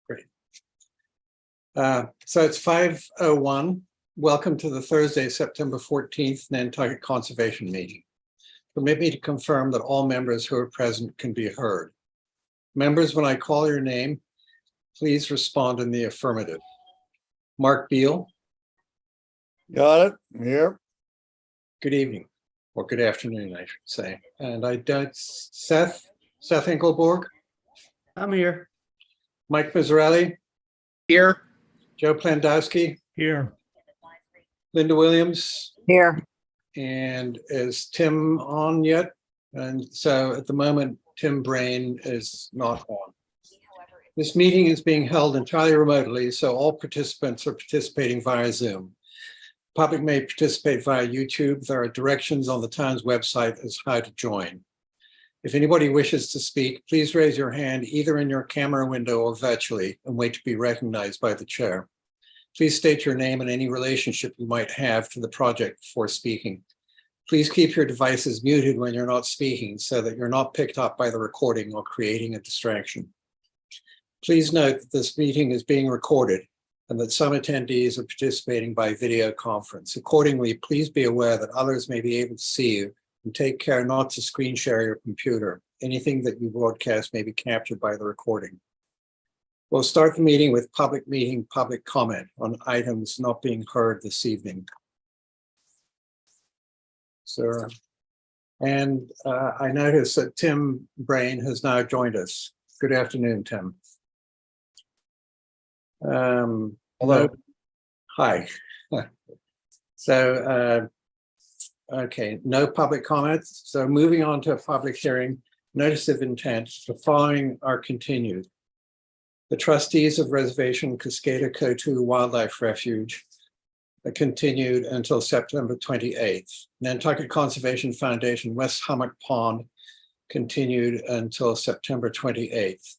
Great. So it's 5:01. Welcome to the Thursday, September 14th Nantucket Conservation Meeting. Permit me to confirm that all members who are present can be heard. Members, when I call your name, please respond in the affirmative. Mark Beal. Got it. Here. Good evening, or good afternoon, I should say. And I don't, Seth Engelborg. I'm here. Mike Mazzarelli. Here. Joe Plandowski. Here. Linda Williams. Here. And is Tim on yet? And so at the moment, Tim Brain is not on. This meeting is being held entirely remotely, so all participants are participating via Zoom. Public may participate via YouTube. There are directions on the town's website as how to join. If anybody wishes to speak, please raise your hand either in your camera window or virtually and wait to be recognized by the chair. Please state your name and any relationship you might have to the project before speaking. Please keep your devices muted when you're not speaking so that you're not picked up by the recording or creating a distraction. Please note that this meeting is being recorded and that some attendees are participating by video conference. Accordingly, please be aware that others may be able to see you and take care not to screen share your computer. Anything that you broadcast may be captured by the recording. We'll start the meeting with public comment on items not being heard this evening. Sir, and I notice that Tim Brain has now joined us. Good afternoon, Tim. Hello. Hi. So, okay, no public comments. So moving on to a public hearing, notice of intent, the following are continued. The trustees of Reservation Cascada-Coatue Wildlife Refuge are continued until September 28th. Nantucket Conservation Foundation West Hummock Pond continued until September 28th.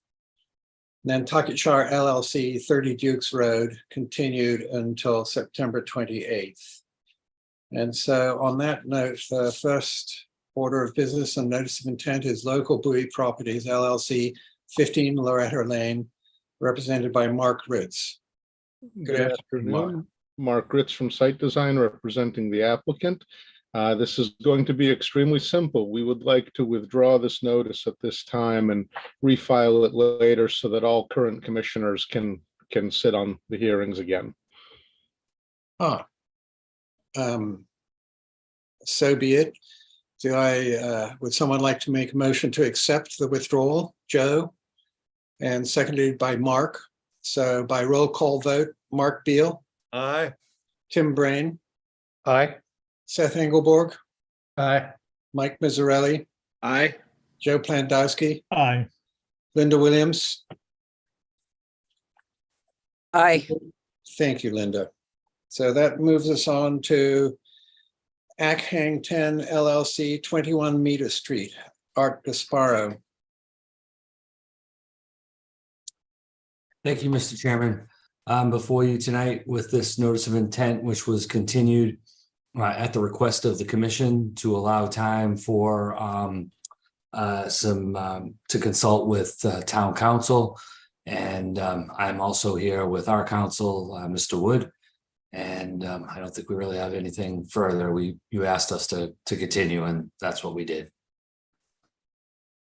Nantucket Shire LLC 30 Dukes Road continued until September 28th. And so on that note, the first order of business and notice of intent is Local Buoy Properties LLC 15 Loretta Lane, represented by Mark Ritz. Good afternoon. Mark Ritz from Site Design representing the applicant. This is going to be extremely simple. We would like to withdraw this notice at this time and refile it later so that all current commissioners can sit on the hearings again. So be it. Would someone like to make a motion to accept the withdrawal? Joe? And seconded by Mark. So by roll call vote, Mark Beal. Aye. Tim Brain. Aye. Seth Engelborg. Aye. Mike Mazzarelli. Aye. Joe Plandowski. Aye. Linda Williams. Aye. Thank you, Linda. So that moves us on to Hang 10 LLC, 21 Meter Street, Art Gasparo. Thank you, Mr. Chairman. Before you tonight with this notice of intent, which was continued at the request of the commission to allow time for to consult with town council. And I'm also here with our council, Mr. Wood. And I don't think we really have anything further. You asked us to continue, and that's what we did.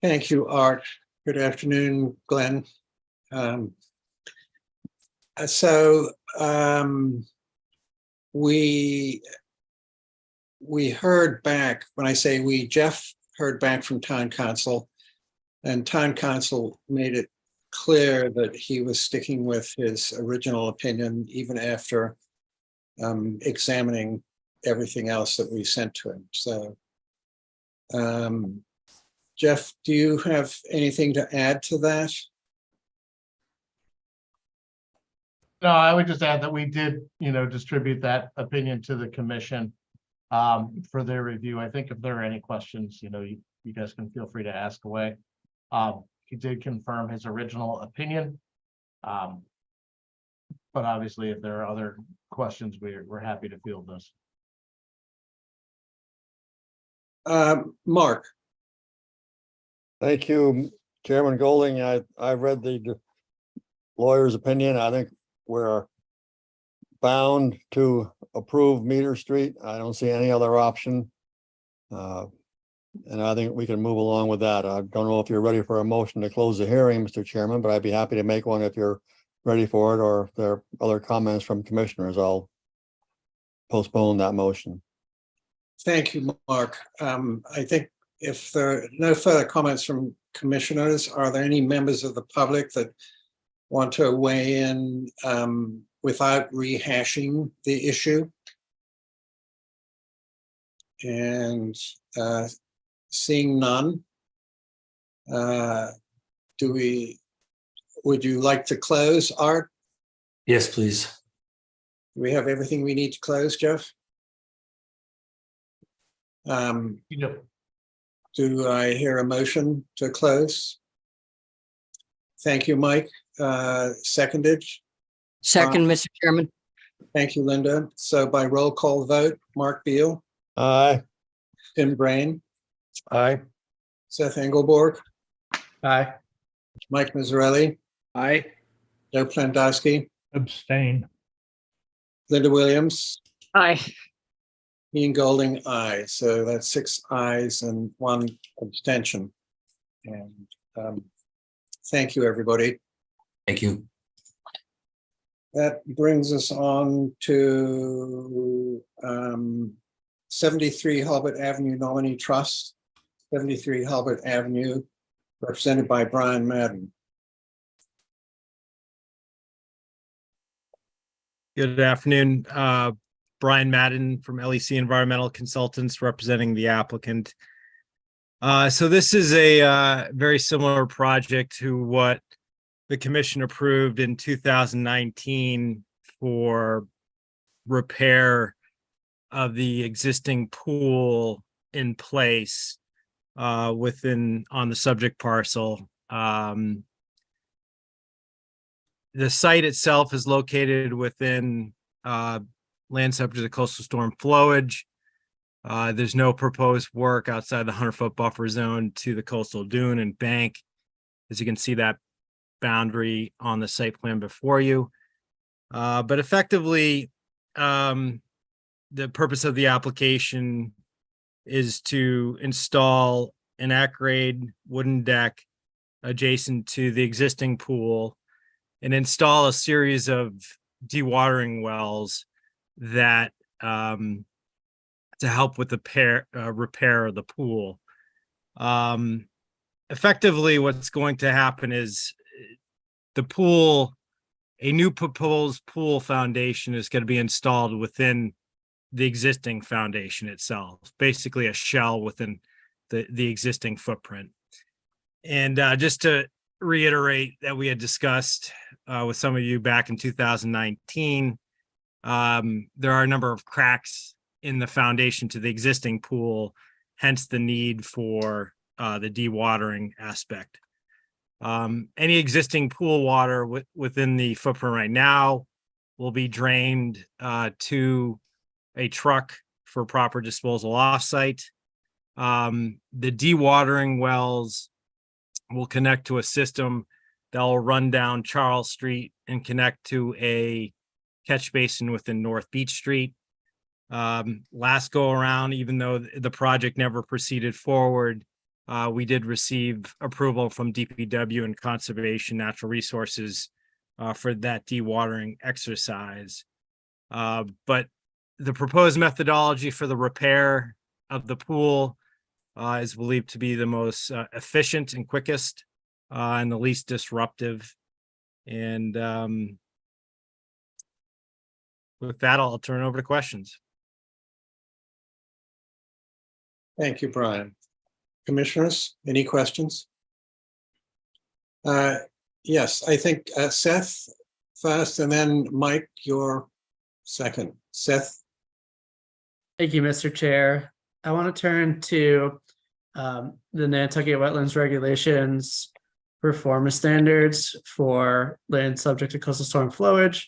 Thank you, Art. Good afternoon, Glenn. We heard back, when I say we, Jeff heard back from town council, and town council made it clear that he was sticking with his original opinion even after examining everything else that we sent to him. So Jeff, do you have anything to add to that? No, I would just add that we did, distribute that opinion to the commission for their review. I think if there are any questions, you guys can feel free to ask away. He did confirm his original opinion. But obviously, if there are other questions, we're happy to field those. Mark. Thank you, Chairman Golding. I read the lawyer's opinion, I think we're bound to approve Meter Street. I don't see any other option. And I think we can move along with that. I don't know if you're ready for a motion to close the hearing, Mr. Chairman, but I'd be happy to make one if you're ready for it, or if there are other comments from commissioners, I'll postpone that motion. Thank you, Mark. I think if there are no further comments from commissioners, are there any members of the public that want to weigh in without rehashing the issue? And seeing none, would you like to close, Art? Yes, please. Do we have everything we need to close, Jeff? Do I hear a motion to close? Thank you, Mike. Seconded. Second, Mr. Chairman. Thank you, Linda. So by roll call vote, Mark Beal, Aye. Tim Brain, Aye. Seth Engelborg, Aye. Mike Mazzarelli, Aye. Joe Plandowski, Abstain. Linda Williams, Aye. Ian Golding, aye. So that's 6 ayes and 1 abstention. And thank you, everybody. Thank you. That brings us on to 73 Halbert Avenue Nominee Trust, 73 Halbert Avenue, represented by Brian Madden. Good afternoon. Brian Madden from LEC Environmental Consultants representing the applicant. So this is a very similar project to what the commission approved in 2019 for repair of the existing pool in place on the subject parcel. The site itself is located within land subject to coastal storm flowage. There's no proposed work outside the 100-foot buffer zone to the coastal dune and bank. As you can see, that boundary on the site plan before you. But effectively, the purpose of the application is to install an at-grade wooden deck adjacent to the existing pool and install a series of dewatering wells that to help with the repair of the pool. Effectively, what's going to happen is a new proposed pool foundation is going to be installed within the existing foundation itself, basically a shell within the existing footprint. And just to reiterate that we had discussed with some of you back in 2019, there are a number of cracks in the foundation to the existing pool, hence the need for the dewatering aspect. Any existing pool water within the footprint right now will be drained to a truck for proper disposal offsite. The dewatering wells will connect to a system that will run down Charles Street and connect to a catch basin within North Beach Street. Last go around, even though the project never proceeded forward, we did receive approval from DPW and Conservation Natural Resources for that dewatering exercise. But the proposed methodology for the repair of the pool is believed to be the most efficient and quickest and the least disruptive. And with that, I'll turn it over to questions. Thank you, Brian. Commissioners, any questions? Yes, I think Seth first, and then Mike, you're second. Seth? Thank you, Mr. Chair. I want to turn to the Nantucket Wetlands Regulations performance standards for land subject to coastal storm flowage,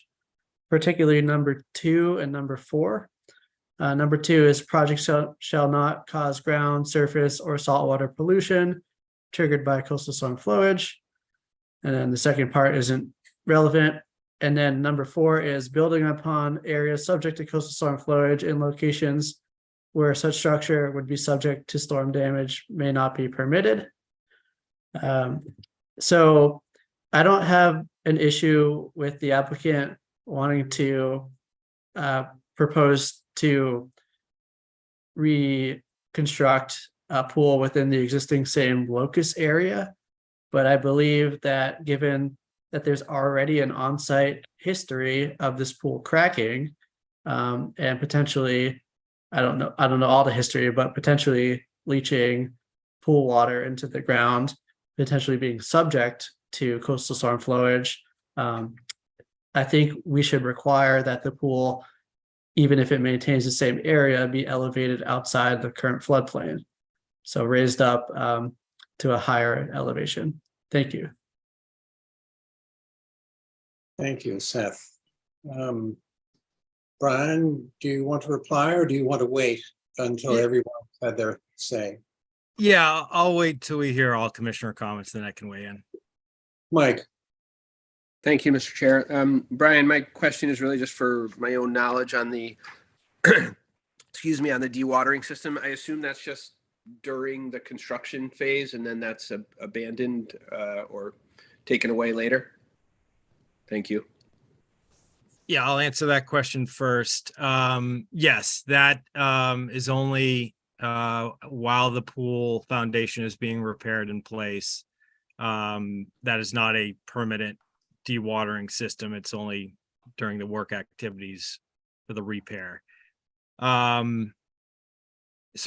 particularly number 2 and number 4. Number 2 is project shall not cause ground, surface, or saltwater pollution triggered by coastal storm flowage. And then the second part isn't relevant. And then number 4 is building upon areas subject to coastal storm flowage in locations where such structure would be subject to storm damage may not be permitted. So I don't have an issue with the applicant wanting to propose to reconstruct a pool within the existing same locus area. But I believe that given that there's already an on-site history of this pool cracking, and potentially, I don't know all the history, but potentially leaching pool water into the ground, potentially being subject to coastal storm flowage. I think we should require that the pool, even if it maintains the same area, be elevated outside the current floodplain. So raised up to a higher elevation. Thank you. Thank you, Seth. Brian, do you want to reply or do you want to wait until everyone had their say? Yeah, I'll wait till we hear all commissioner comments, then I can weigh in. Mike, Thank you, Mr. Chair. Brian, my question is really just for my own knowledge on the, excuse me, on the dewatering system. I assume that's just during the construction phase and then that's abandoned or taken away later? Thank you. Yeah, I'll answer that question first. Yes, that is only while the pool foundation is being repaired in place. That is not a permanent dewatering system. It's only during the work activities for the repair. So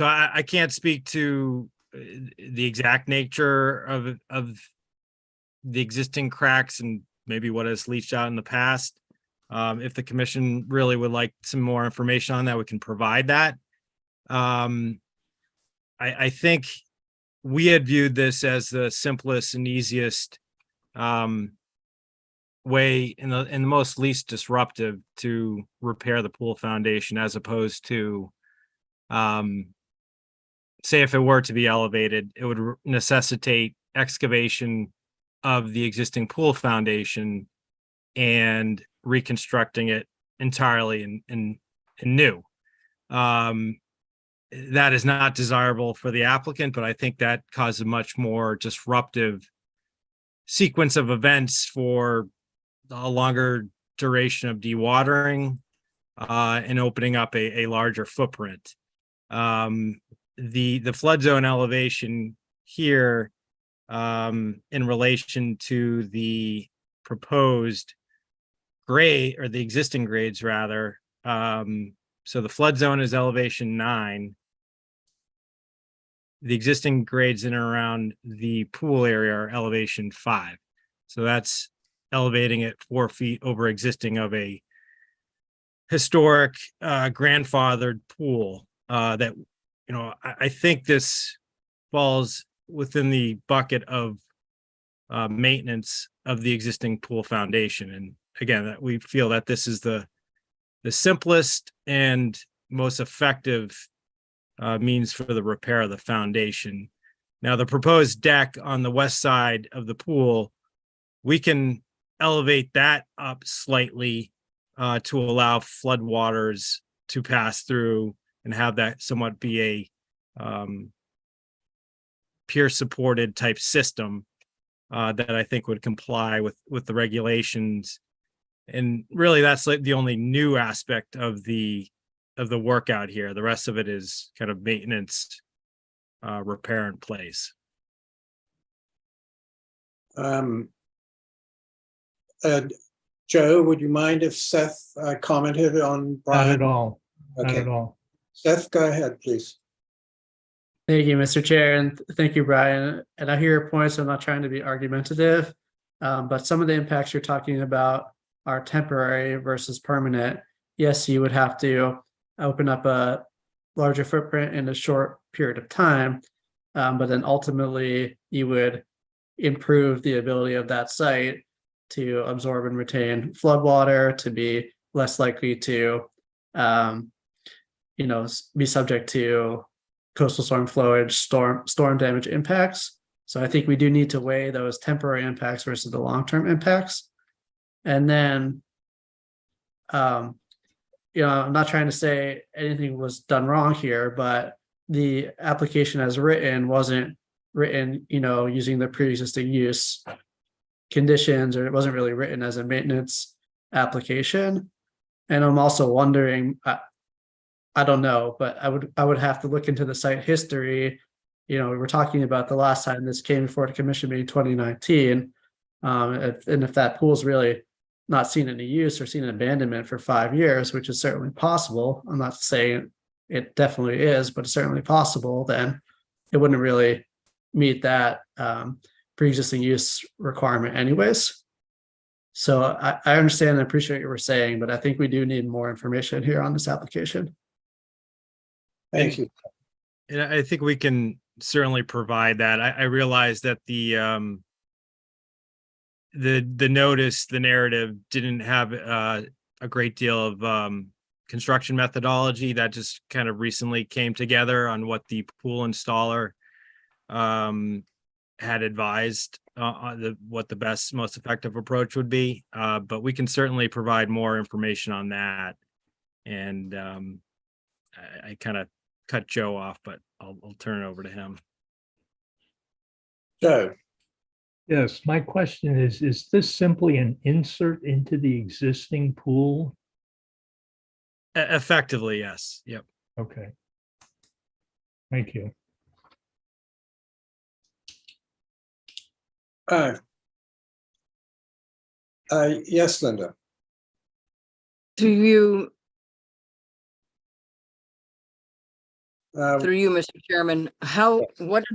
I can't speak to the exact nature of the existing cracks and maybe what has leached out in the past. If the commission really would like some more information on that, we can provide that. I think we had viewed this as the simplest and easiest way and the most least disruptive to repair the pool foundation, as opposed to say if it were to be elevated, it would necessitate excavation of the existing pool foundation and reconstructing it entirely and new. That is not desirable for the applicant, but I think that causes a much more disruptive sequence of events for a longer duration of dewatering and opening up a larger footprint. The flood zone elevation here in relation to the proposed grade, or the existing grades rather. So the flood zone is elevation 9. The existing grades in and around the pool area are elevation 5. So that's elevating it 4 feet over existing of a historic grandfathered pool that, you know, I think this falls within the bucket of maintenance of the existing pool foundation. And again, that we feel that this is the simplest and most effective means for the repair of the foundation. Now, the proposed deck on the west side of the pool, we can elevate that up slightly to allow floodwaters to pass through and have that somewhat be a peer supported type system that I think would comply with the regulations. And really that's like the only new aspect of the workout here. The rest of it is kind of maintenance, repair in place. Joe, would you mind if Seth commented on Brian? Not at all. Not Okay. at all. Seth, go ahead, please. Thank you, Mr. Chair, and thank you, Brian. And I hear your points. I'm not trying to be argumentative, but some of the impacts you're talking about are temporary versus permanent. Yes, you would have to open up a larger footprint in a short period of time, but then ultimately you would improve the ability of that site to absorb and retain floodwater, to be less likely to, be subject to coastal storm flowage, storm damage impacts. So I think we do need to weigh those temporary impacts versus the long-term impacts. And then, I'm not trying to say anything was done wrong here, but the application as written wasn't written, using the pre-existing use conditions, or it wasn't really written as a maintenance application. And I'm also wondering, I don't know, but I would have to look into the site history. We were talking about the last time this came before the commission being 2019. And if that pool's really not seen any use or seen an abandonment for 5 years, which is certainly possible. I'm not saying it definitely is, but it's certainly possible, then it wouldn't really meet that pre-existing use requirement anyways. So I understand and appreciate what you were saying, but I think we do need more information here on this application. Thank you. And I think we can certainly provide that. I realize that the notice, the narrative didn't have a great deal of construction methodology. That just kind of recently came together on what the pool installer had advised on what the best, most effective approach would be. But we can certainly provide more information on that. And I kind of cut Joe off, but I'll turn it over to him. Joe, Yes, my question is this simply an insert into the existing pool? Effectively, yes. Yep. Okay. Thank you. yes, Linda. Through you, Uh, Mr. Chairman, what are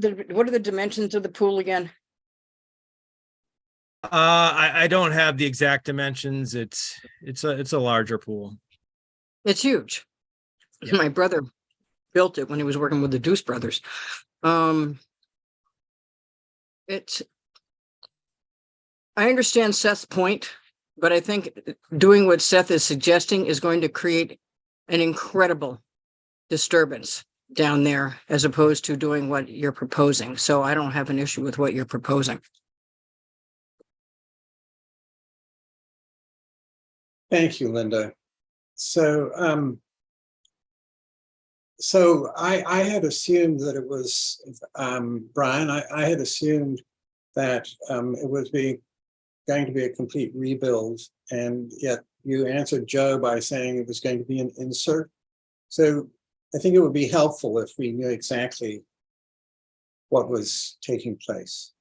the dimensions of the pool again? I don't have the exact dimensions. It's a larger pool. It's huge. Yeah. My brother built it when he was working with the Deuce Brothers. I understand Seth's point, but I think doing what Seth is suggesting is going to create an incredible disturbance down there as opposed to doing what you're proposing. So I don't have an issue with what you're proposing. Thank you, Linda. So, I had assumed that it was, Brian, I had assumed that it was going to be a complete rebuild, and yet you answered Joe by saying it was going to be an insert. So I think it would be helpful if we knew exactly what was taking place.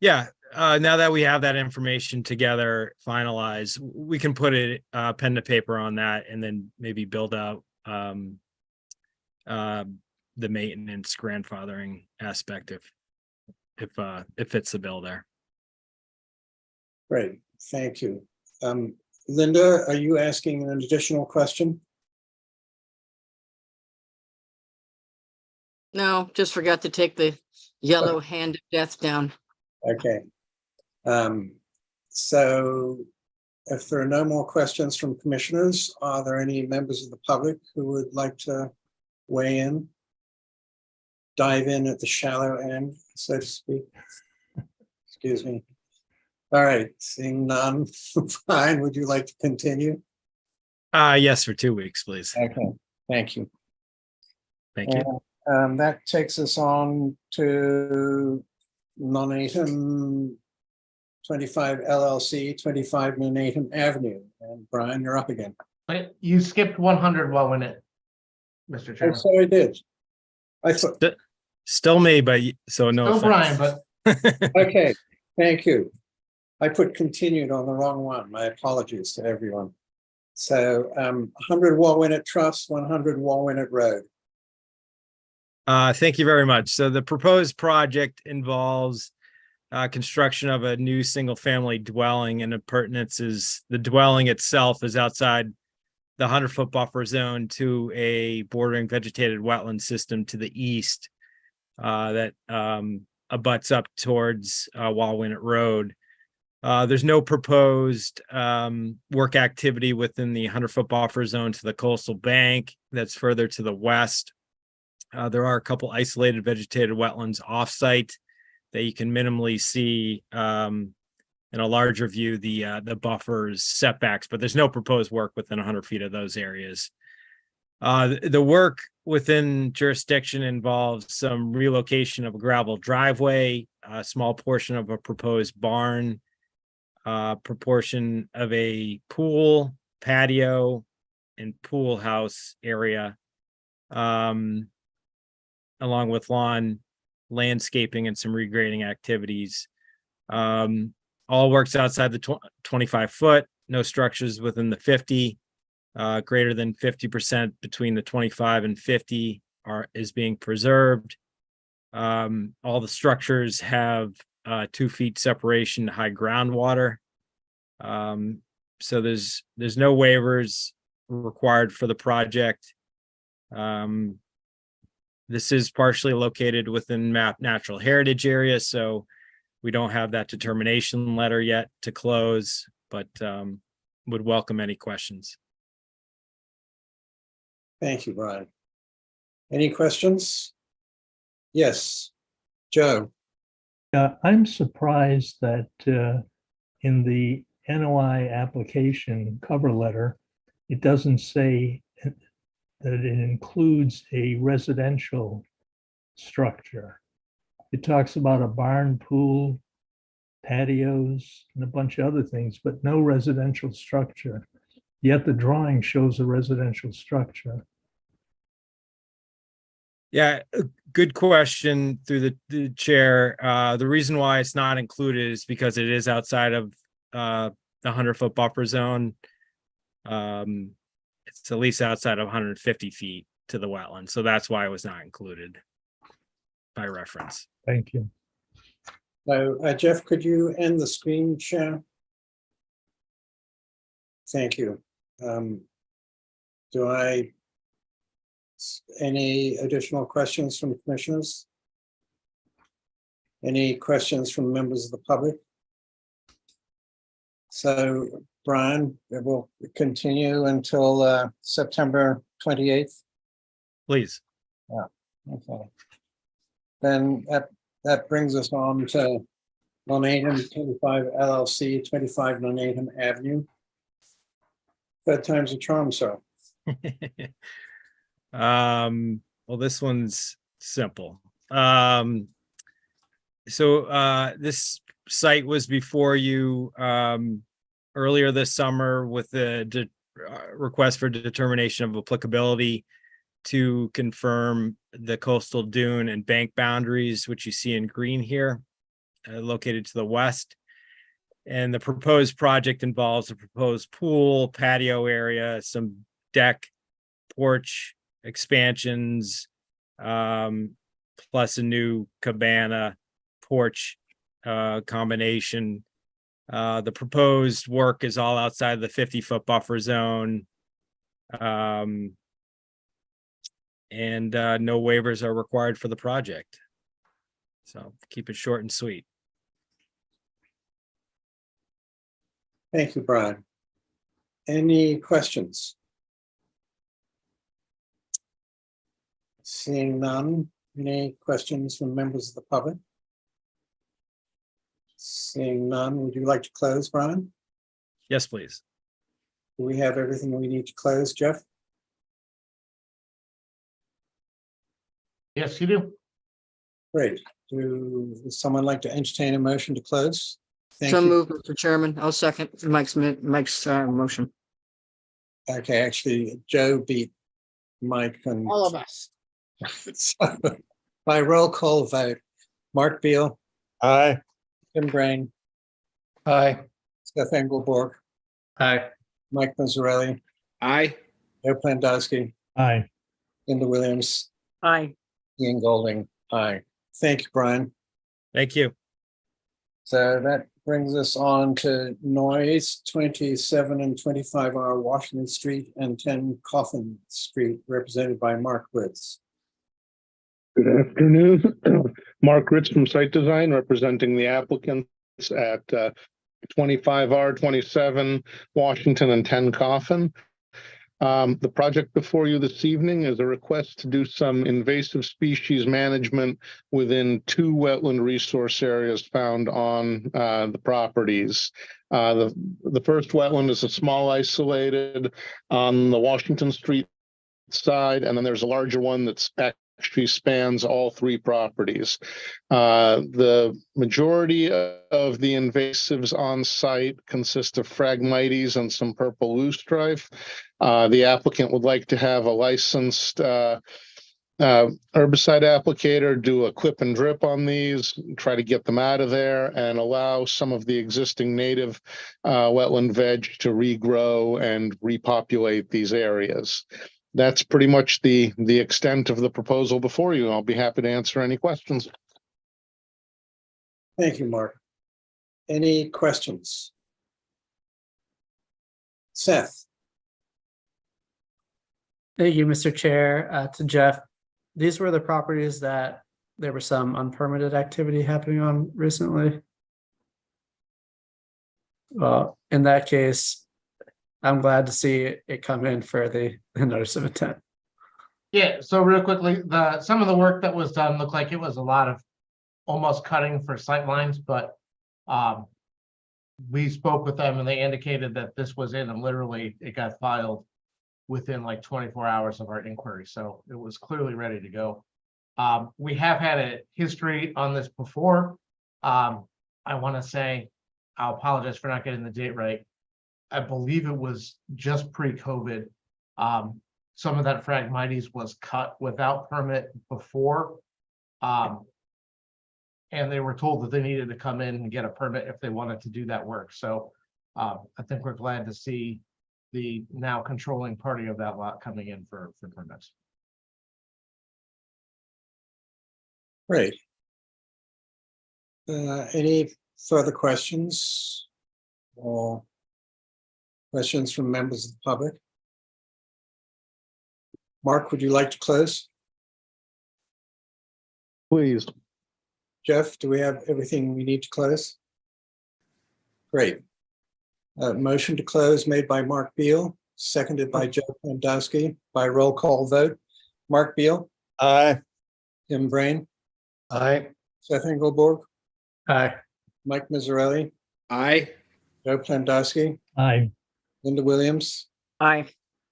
Yeah. Now that we have that information together, finalized, we can put it pen to paper on that, and then maybe build out the maintenance grandfathering aspect if it fits the bill there. Great, thank you. Linda, are you asking an additional question? No, just forgot to take the yellow hand of death down. Okay. So if there are no more questions from commissioners, are there any members of the public who would like to weigh in? Dive in at the shallow end, so to speak. Excuse me. All right, seeing none. Brian, would you like to continue? Yes, for 2 weeks, please. Okay, thank you. Thank you. That takes us on to Nuneaton 25 LLC, 25 Nuneaton Avenue. And Brian, you're up again. But you skipped 100 while in it, Mr. Oh, Chairman. so I did. I thought, Still me, but so no Still Brian, offense. but okay, thank you. I put continued on the wrong one. My apologies to everyone. So 100 Walwinet Trust, 100 Walwinet Road. Thank you very much. So the proposed project involves construction of a new single-family dwelling, and the pertinence is the dwelling itself is outside the 100-foot buffer zone to a bordering vegetated wetland system to the east that abuts up towards Walwinet Road. There's no proposed work activity within the 100-foot buffer zone to the coastal bank that's further to the west. There are a couple isolated vegetated wetlands offsite that you can minimally see, and in a larger view, the buffers setbacks, but there's no proposed work within 100 feet of those areas. The work within jurisdiction involves some relocation of a gravel driveway, a small portion of a proposed barn, proportion of a pool, patio, and pool house area, along with lawn landscaping and some regrading activities. All works outside the 25 foot, no structures within the 50. Greater than 50% between the 25 and 50 is being preserved. All the structures have 2 feet separation to high groundwater. So there's no waivers required for the project. This is partially located within MAP Natural Heritage Area, so we don't have that determination letter yet to close, but would welcome any questions. Thank you, Brian. Any questions? Yes, Joe. I'm surprised that in the NOI application cover letter, it doesn't say that it includes a residential structure. It talks about a barn, pool, patios, and a bunch of other things, but no residential structure. Yet the drawing shows a residential structure. Yeah, good question through the chair. The reason why it's not included is because it is outside of the 100-foot buffer zone. It's at least outside of 150 feet to the wetland, so that's why it was not included by reference. Thank you. So, Jeff, could you end the screen share? Thank you. Any additional questions from commissioners? Any questions from members of the public? So, Brian, it will continue until September 28th. Please. Okay. Then that brings us on to Nuneaton 25 LLC, 25 Nuneaton Avenue. Third time's a charm, sir. Well, this one's simple. This site was before you earlier this summer with the request for determination of applicability to confirm the coastal dune and bank boundaries, which you see in green here, located to the west. And the proposed project involves a proposed pool, patio area, some deck, porch expansions, plus a new cabana porch combination. The proposed work is all outside the 50-foot buffer zone. And no waivers are required for the project. So keep it short and sweet. Thank you, Brian. Any questions? Seeing none, any questions from members of the public? Seeing none, would you like to close, Brian? Yes, please. Do we have everything we need to close, Jeff? Yes, you do. Great. Would someone like to entertain a motion to close? Thank So you. moved, Mr. Chairman. I'll second Mike's motion. Okay, actually, Joe beat Mike and All of us. so, by roll call vote, Mark Beal, Aye. Tim Brain, Aye. Seth Engelborg, Aye. Mike Mazzarelli, Aye. Joe Plandowski, Aye. Linda Williams, Aye. Ian Golding. Aye. Thank you, Brian. Thank you. So that brings us on to noise, 27 and 25R Washington Street and 10 Coffin Street, represented by Mark Ritz. Good afternoon. Mark Ritz from Site Design, representing the applicants at 25R, 27 Washington, and 10 Coffin. The project before you this evening is a request to do some invasive species management within 2 wetland resource areas found on the properties. The first wetland is a small isolated on the Washington Street side, and then there's a larger one that's actually spans all 3 properties. The majority of the invasives on site consist of Phragmites and some purple loosestrife. The applicant would like to have a licensed herbicide applicator do a clip and drip on these, try to get them out of there, and allow some of the existing native wetland veg to regrow and repopulate these areas. That's pretty much the extent of the proposal before you. I'll be happy to answer any questions. Thank you, Mark. Any questions? Seth? Thank you, Mr. Chair. To Jeff, these were the properties that there was some unpermitted activity happening on recently. Well, in that case, I'm glad to see it come in for the notice of intent. Yeah, so real quickly, some of the work that was done looked like it was a lot of almost cutting for sight lines, but we spoke with them and they indicated that this was in, and literally it got filed within like 24 hours of our inquiry. So it was clearly ready to go. We have had a history on this before. I want to say, I'll apologize for not getting the date right. I believe it was just pre-COVID. Some of that Phragmites was cut without permit before. And they were told that they needed to come in and get a permit if they wanted to do that work. So I think we're glad to see the now controlling party of that lot coming in for permits. Great. Any further questions or questions from members of the public? Mark, would you like to close? Please. Jeff, do we have everything we need to close? Great. Motion to close made by Mark Beal, seconded by Joe Pandowski by roll call vote. Mark Beal, Aye. Tim Brain, Aye. Seth Engelborg, Aye. Mike Mazzarelli, Aye. Joe Pandowski, Aye. Linda Williams, Aye.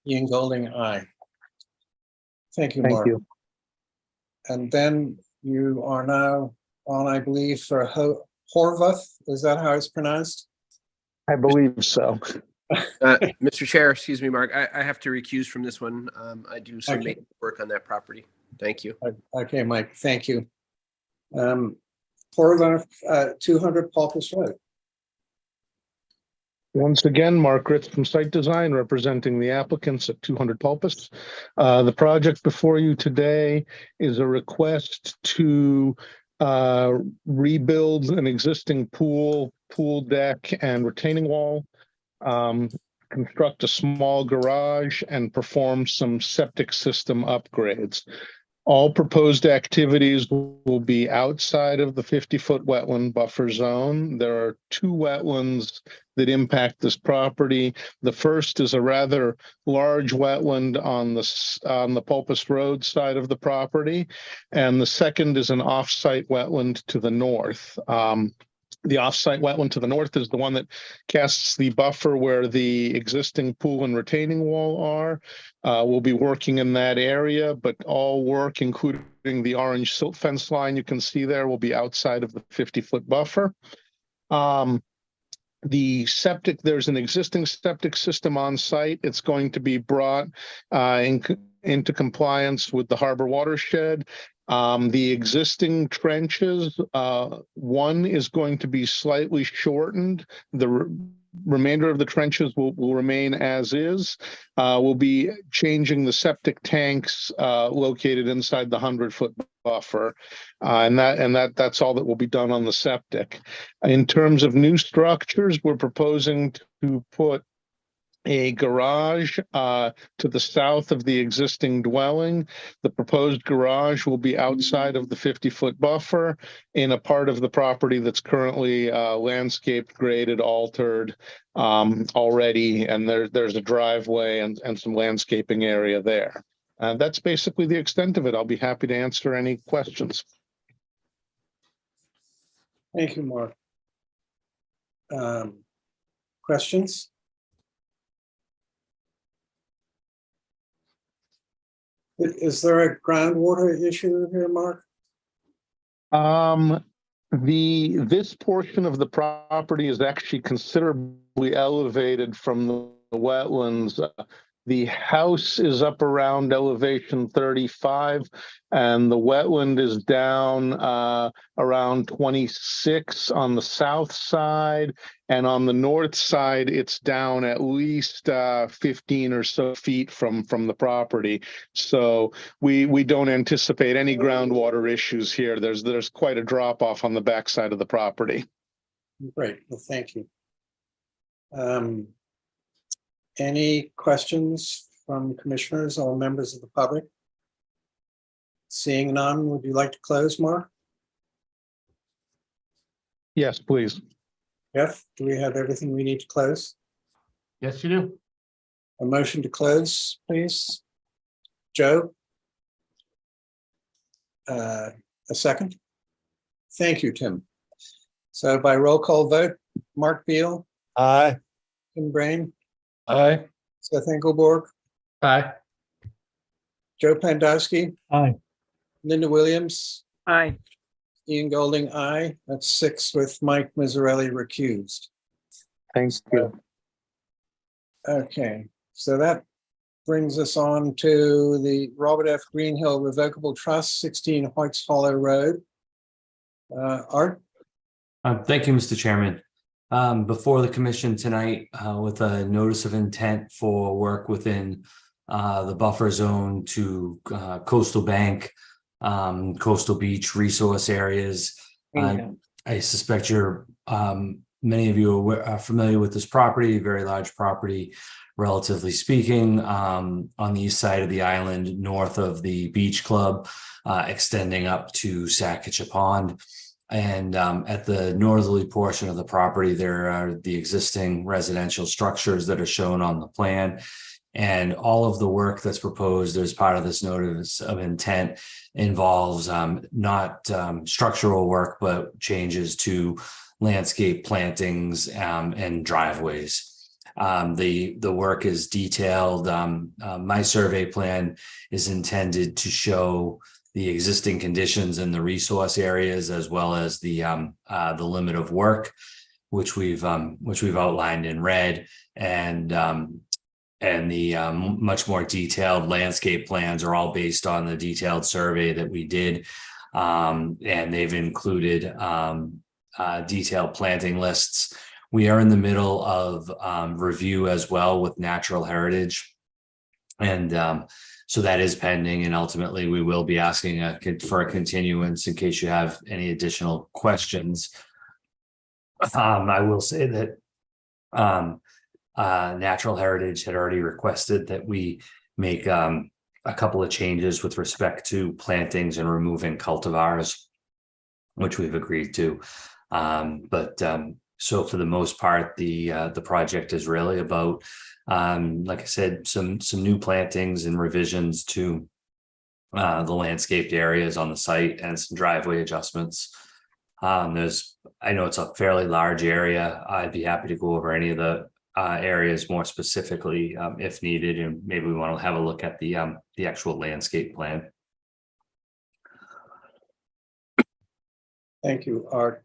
Ian Golding, aye. Thank you, Thank Mark. you. And then you are now on, I believe, for Horvath. Is that how it's pronounced? I believe so. Mr. Chair, excuse me, Mark, I have to recuse from this one. I do some Okay. maintenance work on that property. Thank you. Okay, Mike, thank you. Horvath, 200 Paulkus Road. Once again, Mark Ritz from Site Design, representing the applicants at 200 Pulpus. The project before you today is a request to rebuild an existing pool deck and retaining wall, construct a small garage, and perform some septic system upgrades. All proposed activities will be outside of the 50-foot wetland buffer zone. There are 2 wetlands that impact this property. The first is a rather large wetland on the Pulpus Road side of the property, and the second is an off-site wetland to the north. The off-site wetland to the north is the one that casts the buffer where the existing pool and retaining wall are. We'll be working in that area, but all work, including the orange silt fence line you can see there, will be outside of the 50-foot buffer. There's an existing septic system on site. It's going to be brought into compliance with the harbor watershed. The existing trenches, one is going to be slightly shortened. The remainder of the trenches will remain as is. We'll be changing the septic tanks located inside the 100-foot buffer, and that's all that will be done on the septic. In terms of new structures, we're proposing to put a garage to the south of the existing dwelling. The proposed garage will be outside of the 50-foot buffer in a part of the property that's currently landscaped, graded, altered already, and there's a driveway and some landscaping area there. That's basically the extent of it. I'll be happy to answer any questions. Thank you, Mark. Questions? Is there a groundwater issue here, Mark? This portion of the property is actually considerably elevated from the wetlands. The house is up around elevation 35, and the wetland is down around 26 on the south side, and on the north side, it's down at least 15 or so feet from the property. So we don't anticipate any groundwater issues here. There's quite a drop off on the backside of the property. Great, well, thank you. Any questions from commissioners or members of the public? Seeing none, would you like to close, Mark? Yes, please. Jeff, do we have everything we need to close? Yes, you do. A motion to close, please. Joe? A second? Thank you, Tim. So by roll call vote, Mark Beal, Aye. Tim Brain, Aye. Seth Engelborg, Aye. Joe Pandowski, Aye. Linda Williams, Aye. Ian Golding, aye. That's 6 with Mike Mazzarelli recused. Thank you. Okay, so that brings us on to the Robert F. Greenhill Revocable Trust, 16 Hoyts Hollow Road. Art? Thank you, Mr. Chairman. Before the commission tonight, with a notice of intent for work within the buffer zone to coastal bank, coastal beach resource areas. I suspect many of you are familiar with this property, very large property, relatively speaking, on the east side of the island, north of the beach club, extending up to Sackatchew Pond. And at the northerly portion of the property, there are the existing residential structures that are shown on the plan. And all of the work that's proposed as part of this notice of intent involves not structural work, but changes to landscape plantings and driveways. The work is detailed. My survey plan is intended to show the existing conditions in the resource areas, as well as the limit of work, which we've outlined in red, and the much more detailed landscape plans are all based on the detailed survey that we did, and they've included detailed planting lists. We are in the middle of review as well with Natural Heritage, and so that is pending, and ultimately we will be asking for a continuance in case you have any additional questions. I will say that Natural Heritage had already requested that we make a couple of changes with respect to plantings and removing cultivars, which we've agreed to. So for the most part, the project is really about, like I said, some new plantings and revisions to the landscaped areas on the site and some driveway adjustments. I know it's a fairly large area. I'd be happy to go over any of the areas more specifically if needed, and maybe we want to have a look at the actual landscape plan. Thank you, Art.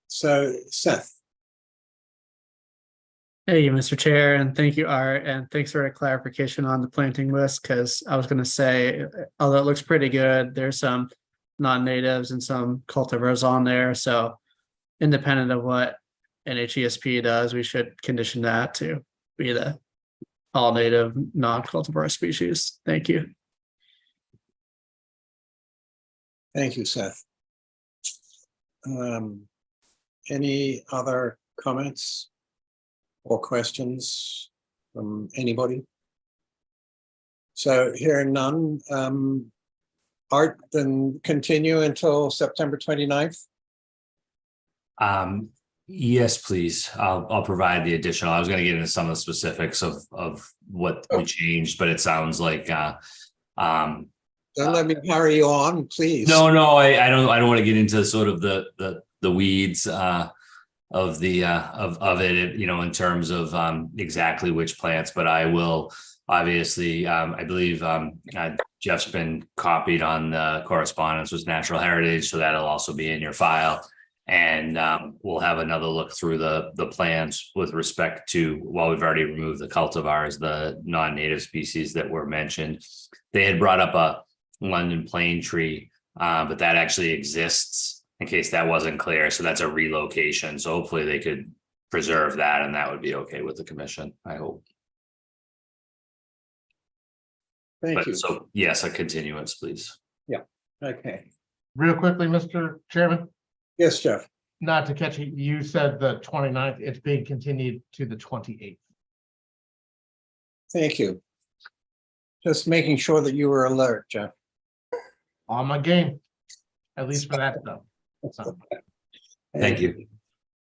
So Seth. Hey, Mr. Chair, and thank you, Art, and thanks for a clarification on the planting list, because I was going to say, although it looks pretty good, there's some non-natives and some cultivars on there, so independent of what NHESP does, we should condition that to be the all native non-cultivar species. Thank you. Thank you, Seth. any other comments or questions from anybody? So hearing none, Art, then continue until September 29th. Yes, please. I'll provide the additional. I was going to get into some of the specifics of what we changed, but it sounds like Don't let me carry you on, please. no, I don't want to get into sort of the weeds of the of it, you know, in terms of exactly which plants, but I will obviously I believe Jeff's been copied on the correspondence with Natural Heritage, so that'll also be in your file. And we'll have another look through the plans with respect to, while we've already removed the cultivars, the non-native species that were mentioned. They had brought up a London plane tree, but that actually exists, in case that wasn't clear. So that's a relocation. So hopefully they could preserve that, and that would be okay with the commission, I hope. Thank you. So yes, a continuance, please. Okay. Real quickly, Mr. Chairman, Yes, Jeff. not to catch you, you said the 29th, it's being continued to the 28th. Thank you. Just making sure that you were alert, Jeff. On my game, at least for that stuff. So, Thank you.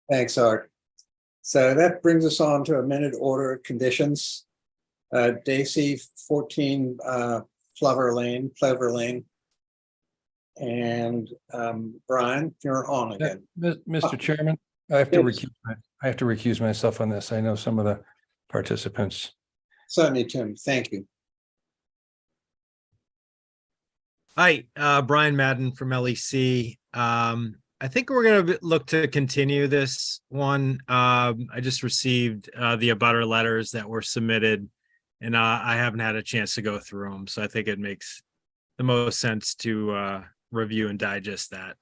Thanks, Art. So that brings us on to a minute order of conditions. Daisy, 14 Plover Lane. And Brian, you're on again. Mr. Chairman, I have to Yes. recuse myself on this. I know some of the participants. Certainly, Tim. Thank you. Hi, Brian Madden from LEC. I think we're gonna look to continue this one. I just received the abutter letters that were submitted, and I haven't had a chance to go through them, so I think it makes the most sense to review and digest that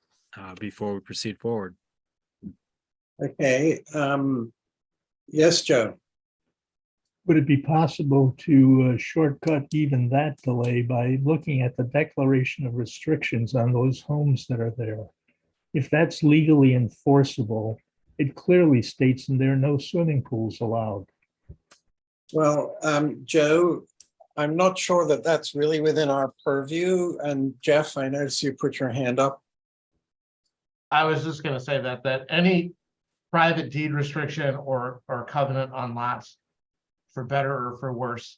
before we proceed forward. Okay. Yes, Joe. Would it be possible to shortcut even that delay by looking at the declaration of restrictions on those homes that are there? If that's legally enforceable, it clearly states in there no swimming pools allowed. Well, Joe, I'm not sure that that's really within our purview. And Jeff, I noticed you put your hand up. I was just gonna say that any private deed restriction or covenant on lots, for better or for worse,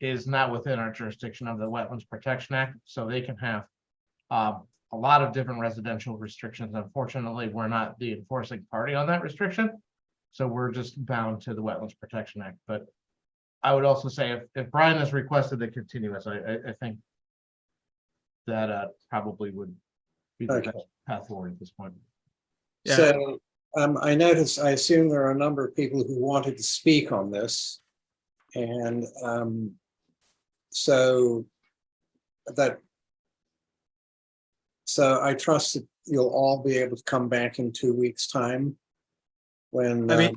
is not within our jurisdiction of the Wetlands Protection Act, so they can have a lot of different residential restrictions. Unfortunately, we're not the enforcing party on that restriction, so we're just bound to the Wetlands Protection Act. But I would also say if Brian has requested the continuance, I think that probably would be the Okay. best path forward at this point. Yeah. So I noticed, I assume there are a number of people who wanted to speak on this. And so I trust that you'll all be able to come back in 2 weeks' time. When I mean,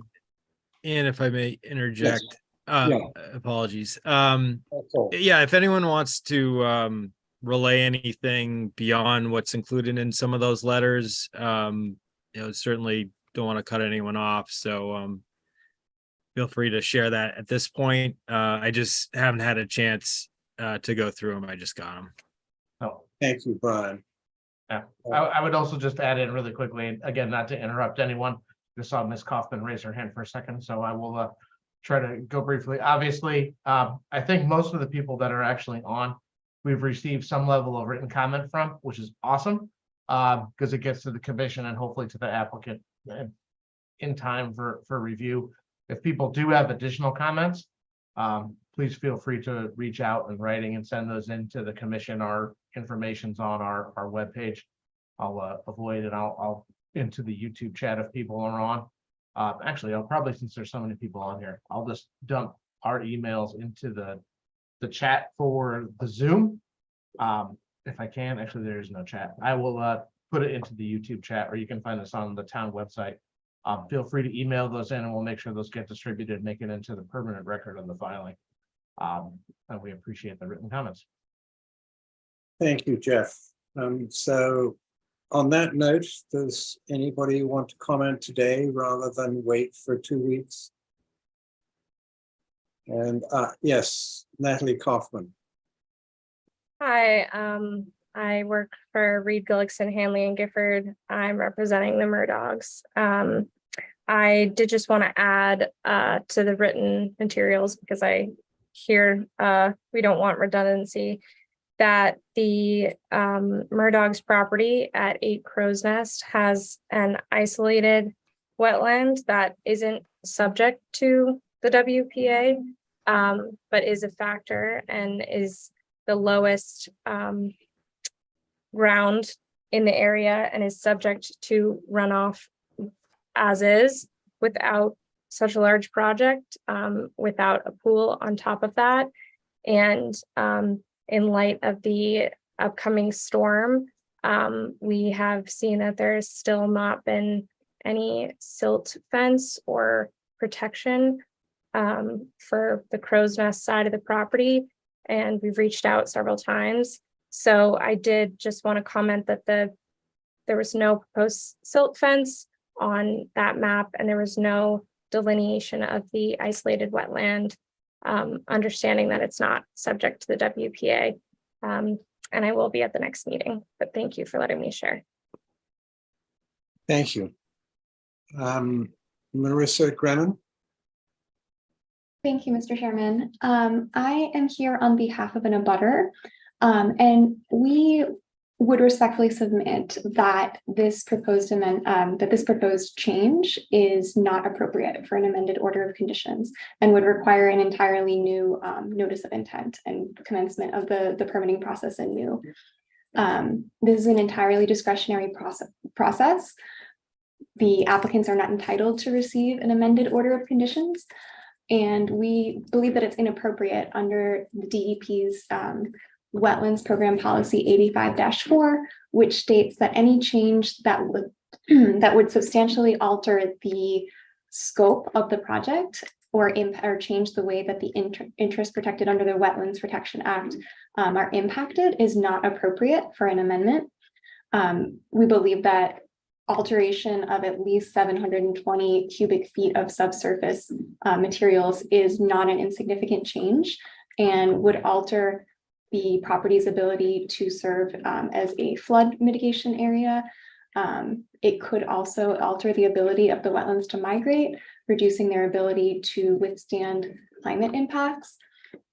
and if I may interject, Yeah. apologies. okay. Yeah, if anyone wants to relay anything beyond what's included in some of those letters, certainly don't want to cut anyone off. So feel free to share that at this point. I just haven't had a chance to go through them. I just got them. Oh, Thank you, Brian. yeah. I would also just add in really quickly, and again, not to interrupt anyone. Just saw Ms. Kaufman raise her hand for a second, so I will try to go briefly. Obviously, I think most of the people that are actually on, we've received some level of written comment from, which is awesome, because it gets to the commission and hopefully to the applicant in time for review. If people do have additional comments, please feel free to reach out in writing and send those into the commission. Our information's on our webpage. I'll avoid it. I'll into the YouTube chat if people are on. Actually, I'll probably, since there's so many people on here, I'll just dump our emails into the chat for the Zoom. If I can, actually, there is no chat. I will put it into the YouTube chat, or you can find us on the town website. Feel free to email those in and we'll make sure those get distributed, make it into the permanent record of the filing. And we appreciate the written comments. Thank you, Jeff. So on that note, does anybody want to comment today rather than wait for 2 weeks? And yes, Natalie Kaufman. Hi, I work for Reed, Gullickson, Hanley, and Gifford. I'm representing the Murdochs. I did just want to add to the written materials, because I hear we don't want redundancy, that the Murdochs property at 8 Crow's Nest has an isolated wetland that isn't subject to the WPA, but is a factor and is the lowest ground in the area and is subject to runoff as is, without such a large project, without a pool on top of that. And in light of the upcoming storm, we have seen that there's still not been any silt fence or protection for the Crow's Nest side of the property. And we've reached out several times. So I did just want to comment that there was no proposed silt fence on that map, and there was no delineation of the isolated wetland, understanding that it's not subject to the WPA. And I will be at the next meeting, but thank you for letting me share. Thank you. Marissa Grennan. Thank you, Mr. Chairman. I am here on behalf of an abutter, and we would respectfully submit that this proposed change is not appropriate for an amended order of conditions and would require an entirely new notice of intent and commencement of the permitting process anew. This is an entirely discretionary process. The applicants are not entitled to receive an amended order of conditions, and we believe that it's inappropriate under the DEP's Wetlands Program Policy 85-4, which states that any change that would that would substantially alter the scope of the project or change the way that the interests protected under the Wetlands Protection Act are impacted is not appropriate for an amendment. We believe that alteration of at least 720 cubic feet of subsurface materials is not an insignificant change and would alter the property's ability to serve as a flood mitigation area. It could also alter the ability of the wetlands to migrate, reducing their ability to withstand climate impacts.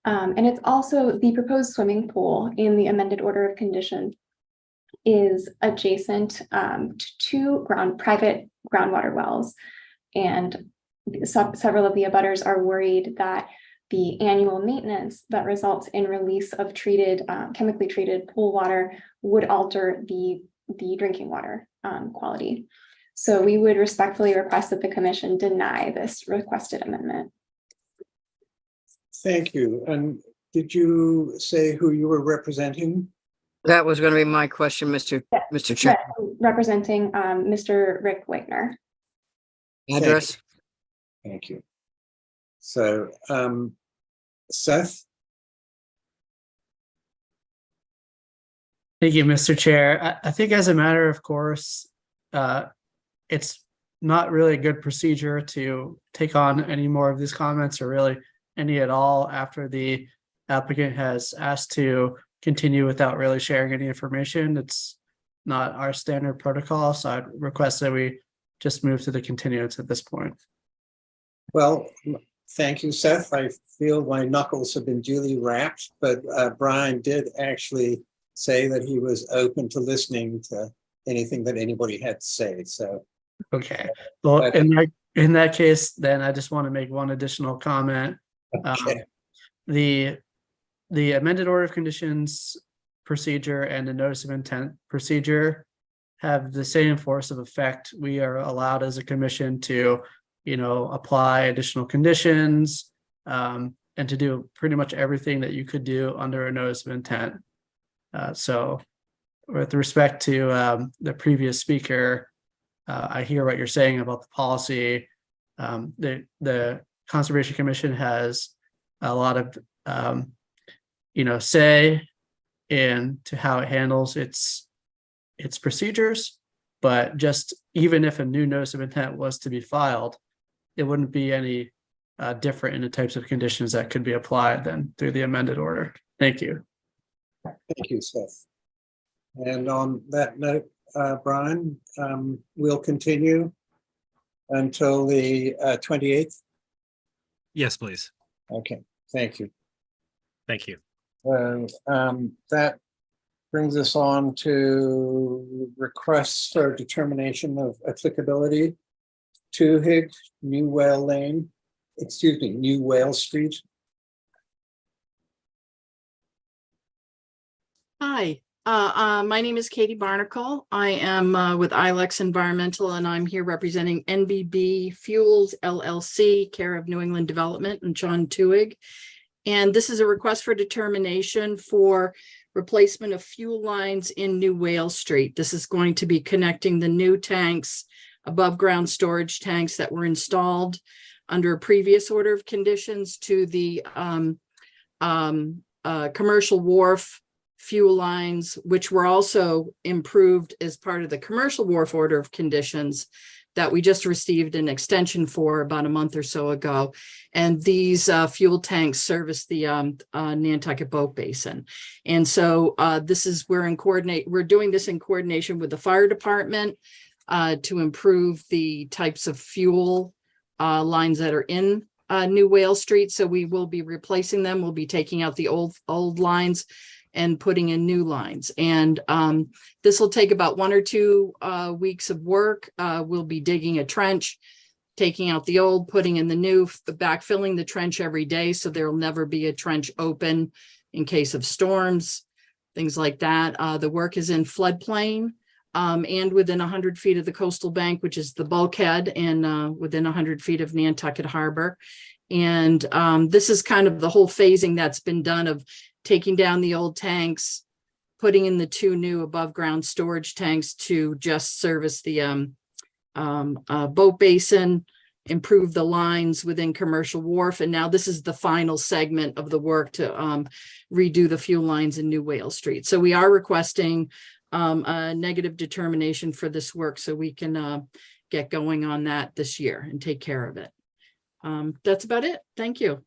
And it's also the proposed swimming pool in the amended order of conditions is adjacent to 2 private groundwater wells. And several of the abutters are worried that the annual maintenance that results in release of chemically treated pool water would alter the drinking water quality. So we would respectfully request that the commission deny this requested amendment. Thank you. And did you say who you were representing? That was going to be my question, Mr. Chair. Representing Mr. Rick Wagner. Address. Thank you. So, Seth? Thank you, Mr. Chair. I think as a matter of course, it's not really a good procedure to take on any more of these comments or really any at all after the applicant has asked to continue without really sharing any information. It's not our standard protocol, so I'd request that we just move to the continuance at this point. Well, thank you, Seth. I feel my knuckles have been duly wrapped, but Brian did actually say that he was open to listening to anything that anybody had to say. So, okay. Well, in that case, then I just want to make one additional comment. okay. The amended order of conditions procedure and the notice of intent procedure have the same force of effect. We are allowed as a commission to, apply additional conditions and to do pretty much everything that you could do under a notice of intent. So with respect to the previous speaker, I hear what you're saying about the policy. The Conservation Commission has a lot of say into how it handles its its procedures. But just even if a new notice of intent was to be filed, it wouldn't be any different in the types of conditions that could be applied than through the amended order. Thank you. Thank you, Seth. And on that note, Brian, we'll continue until the 28th. Yes, please. Okay, thank you. Thank you. That brings us on to requests for determination of applicability to Hig, New Whale Lane, New Whale Street. Hi, my name is Katie Barnacle. I am with Ilex Environmental, and I'm here representing NBB Fuels LLC, care of New England Development, and John Tuig. And this is a request for determination for replacement of fuel lines in New Whale Street. This is going to be connecting the new tanks, above ground storage tanks that were installed under a previous order of conditions to the commercial wharf fuel lines, which were also improved as part of the commercial wharf order of conditions that we just received an extension for about a month or so ago. And these fuel tanks service the Nantucket boat basin. And so we're doing this in coordination with the fire department to improve the types of fuel lines that are in New Whale Street. So we will be replacing them. We'll be taking out the old lines and putting in new lines. And this will take about 1 or 2 weeks of work. We'll be digging a trench, taking out the old, putting in the new, backfilling the trench every day. So there will never be a trench open in case of storms, things like that. The work is in floodplain and within 100 feet of the coastal bank, which is the bulkhead, and within 100 feet of Nantucket Harbor. And this is kind of the whole phasing that's been done of taking down the old tanks, putting in the 2 new above ground storage tanks to just service the boat basin, improve the lines within commercial wharf. And now this is the final segment of the work to redo the fuel lines in New Whale Street. So we are requesting a negative determination for this work so we can get going on that this year and take care of it. That's about it. Thank you.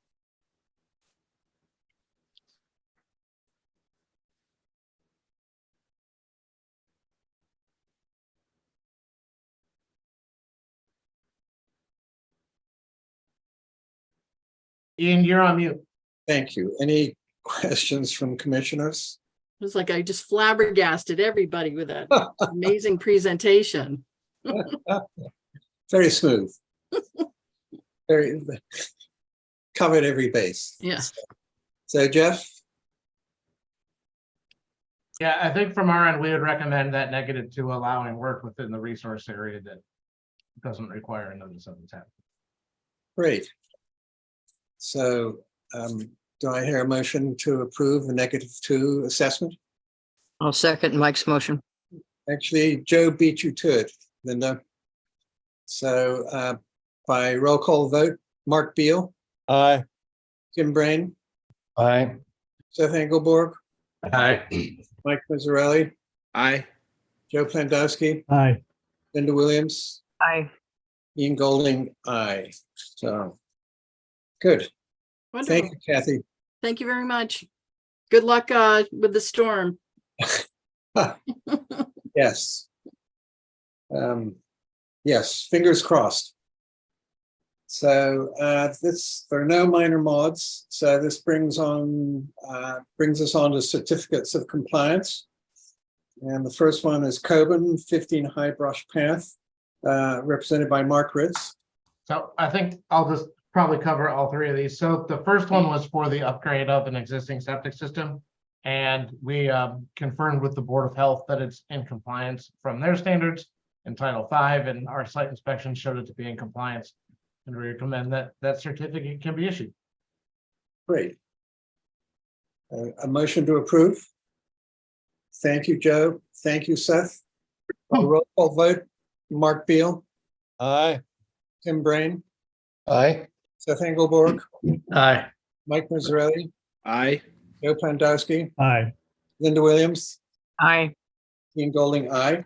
Ian, you're on mute. Thank you. Any questions from commissioners? It was like I just flabbergasted everybody with that amazing presentation. Very smooth. Very covered every base. Yeah. So Jeff? Yeah, I think from our end, we would recommend that -2 allowing work within the resource area that doesn't require a notice of intent. Great. So do I hear a motion to approve the -2 assessment? I'll second Mike's motion. Actually, Joe beat you to it, Linda. So by roll call vote, Mark Beal, Aye. Tim Brain, Aye. Seth Engelborg, Aye. Mike Mazzarelli, Aye. Joe Plandowski, Aye. Linda Williams, Aye. Ian Golding, aye. So good. Wonderful. Thank you, Kathy. Thank you very much. Good luck with the storm. Yes. Yes, fingers crossed. So there are no minor mods. So this brings us on to certificates of compliance. And the first one is Coburn 15 High Brush Path, represented by Mark Ritz. So I think I'll just probably cover all 3 of these. So the first one was for the upgrade of an existing septic system. And we confirmed with the Board of Health that it's in compliance from their standards in Title V, and our site inspection showed it to be in compliance. And we recommend that that certificate can be issued. Great. A motion to approve. Thank you, Joe. Thank you, Seth. A roll call vote. Mark Beal, Aye. Tim Brain, Aye. Seth Engelborg, Aye. Mike Mazzarelli, Aye. Joe Plandowski, Aye. Linda Williams, Aye. Ian Golding, aye.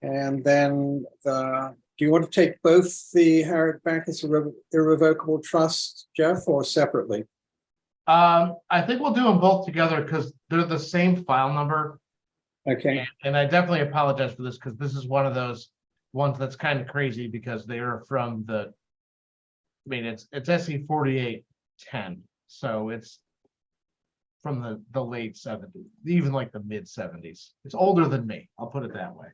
And then do you want to take both the Harriet Backus Irrevocable Trust, Jeff, or separately? I think we'll do them both together because they're the same file number. Okay, And I definitely apologize for this because this is one of those ones that's kind of crazy because they are from it's SE 4810. So it's from the late 70s, even like the mid 70s. It's older than me. I'll put it that way.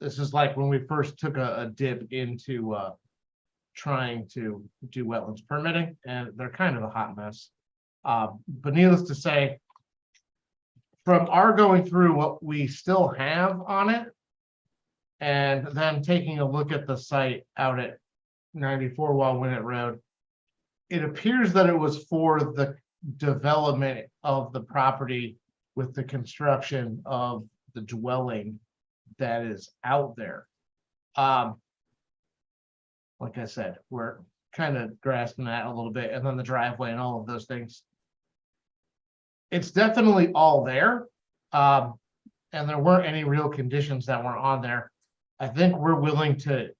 This is like when we first took a dip into trying to do wetlands permitting, and they're kind of a hot mess. But needless to say, from our going through what we still have on it, and then taking a look at the site out at 94 Wildwinnet Road, it appears that it was for the development of the property with the construction of the dwelling that is out there. Like I said, we're kind of grasping that a little bit, and then the driveway and all of those things. It's definitely all there. And there weren't any real conditions that were on there. I think we're willing to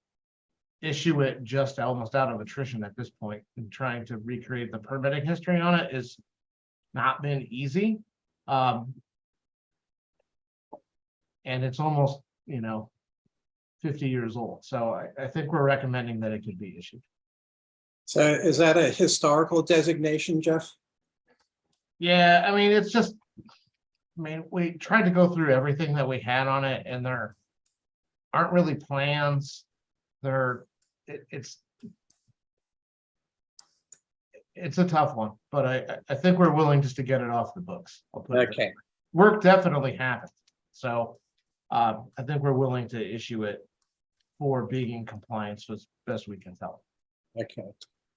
issue it just almost out of attrition at this point, and trying to recreate the permitting history on it is not been easy. And it's almost, 50 years old. So I think we're recommending that it could be issued. so is that a historical designation, Jeff? Yeah, I mean, it's just, we tried to go through everything that we had on it, and there aren't really plans. It's a tough one, but I think we're willing just to get it off the books. I'll put it that way. Work definitely happened. So I think we're willing to issue it for being in compliance as best we can tell. Okay,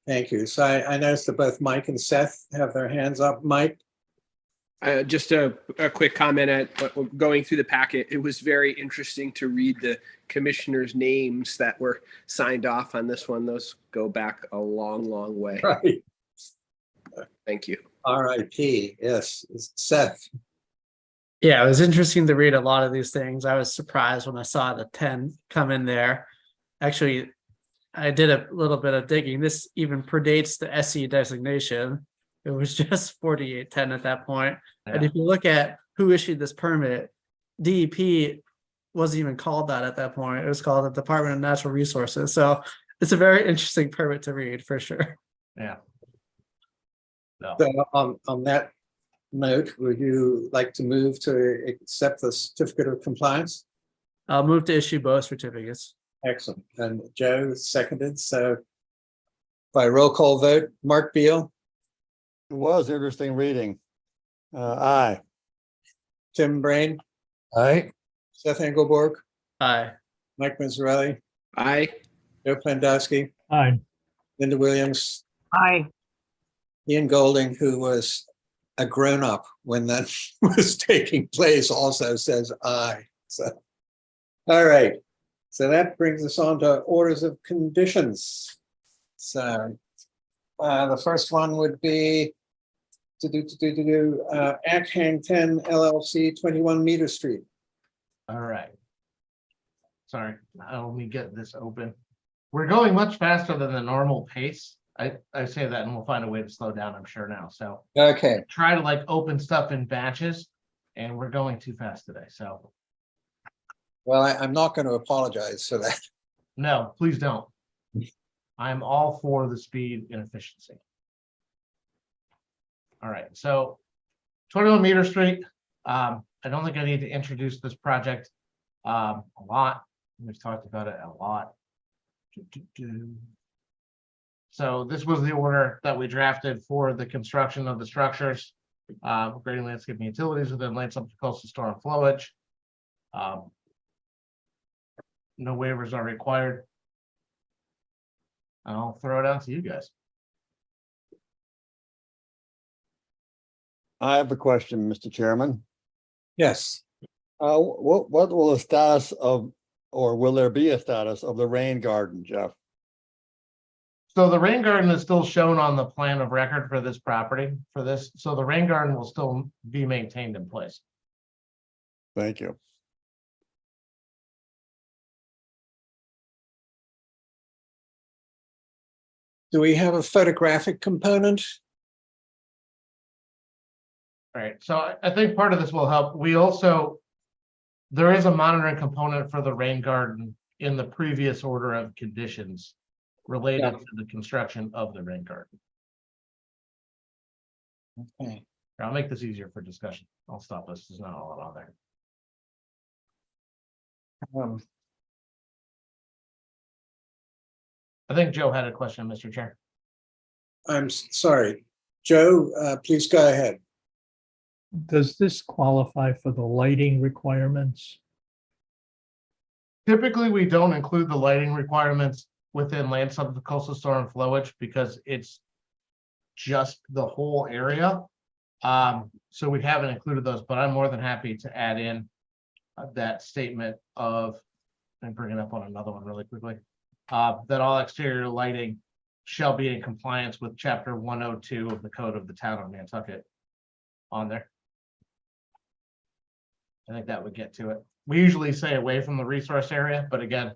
thank you. So I noticed that both Mike and Seth have their hands up. Mike? Just a quick comment at going through the packet. It was very interesting to read the commissioners' names that were signed off on this one. Those go back a long, long way. Right. Thank you. R.I.P. Yes, Seth. Yeah, it was interesting to read a lot of these things. I was surprised when I saw the 10 come in there. Actually, I did a little bit of digging. This even predates the SE designation. It was just 4810 at that point. Yeah. And if you look at who issued this permit, DEP wasn't even called that at that point. It was called the Department of Natural Resources. So it's a very interesting permit to read for sure. Yeah. No. So on that note, would you like to move to accept the certificate of compliance? I'll move to issue both certificates. Excellent. And Joe seconded. So by roll call vote, Mark Beal, It was interesting reading. Aye. Tim Brain, Aye. Seth Engelborg, Aye. Mike Mazzarelli, Aye. Joe Plandowski, Aye. Linda Williams, Aye. Ian Golding, who was a grown-up when that was taking place, also says aye. So, all right. So that brings us on to orders of conditions. So the first one would be Hang 10 LLC, 21 Meter Street. All right. Sorry, let me get this open. We're going much faster than the normal pace. I say that, and we'll find a way to slow down, I'm sure now. So Okay. try to open stuff in batches, and we're going too fast today. So Well, I'm not going to apologize for that. no, please don't. I'm all for the speed and efficiency. All right, so 21 Meter Street. I don't think I need to introduce this project a lot. We've talked about it a lot. So this was the order that we drafted for the construction of the structures, grading landscaping utilities within lanes up to coastal storm flowage. No waivers are required. I'll throw it out to you guys. I have a question, Mr. Chairman. Yes. What will the status of, or will there be a status of the rain garden, Jeff? So the rain garden is still shown on the plan of record for this property for this. So the rain garden will still be maintained in place. Thank you. Do we have a photographic component? All right, so I think part of this will help. We also, there is a monitoring component for the rain garden in the previous order of conditions related to the construction of the rain garden. Okay. I'll make this easier for discussion. I'll stop this. There's not a lot on there. I think Joe had a question, Mr. Chair. I'm sorry. Joe, please go ahead. Does this qualify for the lighting requirements? Typically, we don't include the lighting requirements within land subject to coastal storm flowage because it's just the whole area. So we haven't included those, but I'm more than happy to add in that statement of, and bring it up on another one really quickly, that all exterior lighting shall be in compliance with chapter 102 of the code of the town of Nantucket on there. I think that would get to it. We usually say away from the resource area, but again,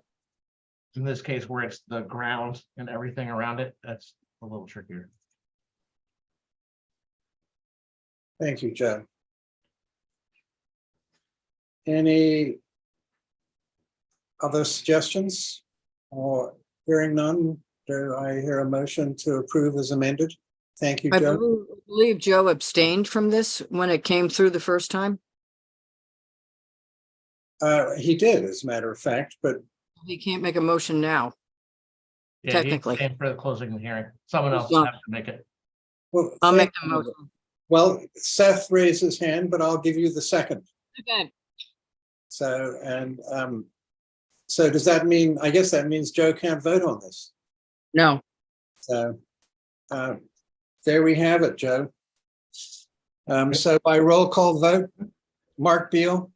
in this case where it's the ground and everything around it, that's a little trickier. Thank you, Joe. Any other suggestions? Or hearing none, do I hear a motion to approve as amended? Thank you, I Joe. believe Joe abstained from this when it came through the first time. He did, as a matter of fact, but He can't make a motion now. Yeah, Technically. and for the closing of the hearing, someone He's else not. has to make it. well, I'll make thank the you. motion. Well, Seth raised his hand, but I'll give you the second. Okay. So, and so does that mean, I guess that means Joe can't vote on this. No, So there we have it, Joe. So by roll call vote, Mark Beal,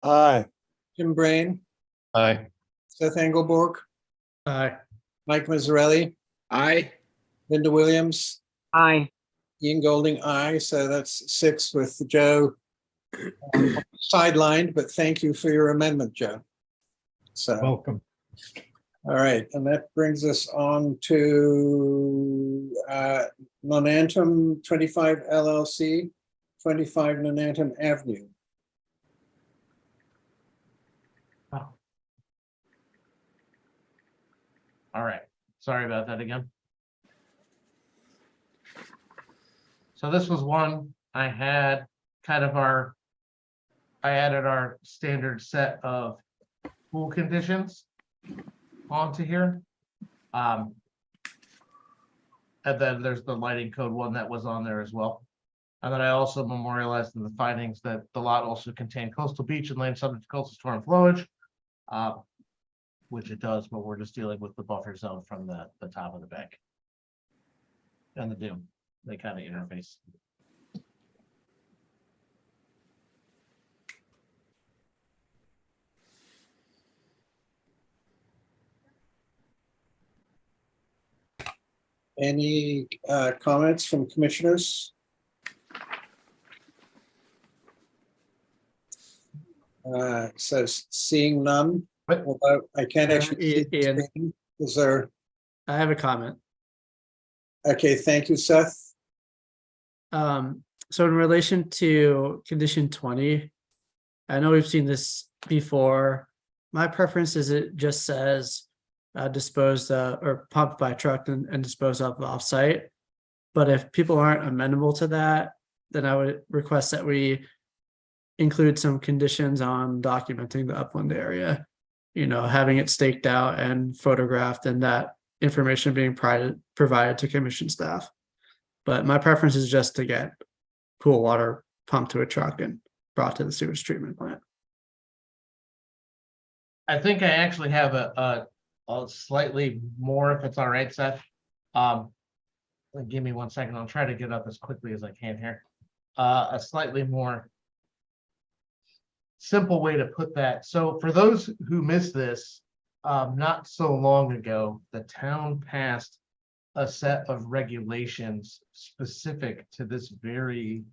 Aye. Jim Brain, Aye. Seth Engelborg, Aye. Mike Mazzarelli, Aye. Linda Williams, aye. Ian Golding, aye. So that's 6 with Joe sidelined, but thank you for your amendment, Joe. So, Welcome. all right, and that brings us on to Nonantum 25 LLC, 25 Nonantum Avenue. All right, sorry about that again. So this was one I had kind of I added our standard set of pool conditions onto here. And then there's the lighting code one that was on there as well. And then I also memorialized in the findings that the lot also contained coastal beach and land subject to coastal storm flowage. Which it does, but we're just dealing with the buffer zone from the top of the bank. And the dune, they kind of interface. Any comments from commissioners? So seeing none, although I can't actually see the Ian, screen. Is there? I have a comment. Okay, thank you, Seth. So in relation to condition 20, I know we've seen this before. My preference is it just says disposed or pumped by truck and disposed of offsite. But if people aren't amenable to that, then I would request that we include some conditions on documenting the upland area. You know, having it staked out and photographed and that information being provided to commission staff. But my preference is just to get pool water pumped to a truck and brought to the sewage treatment plant. I think I actually have a slightly more, if it's all right, Seth. Give me 1 second. I'll try to get up as quickly as I can here. A slightly more simple way to put that. So for those who missed this, not so long ago, the town passed a set of regulations specific to this very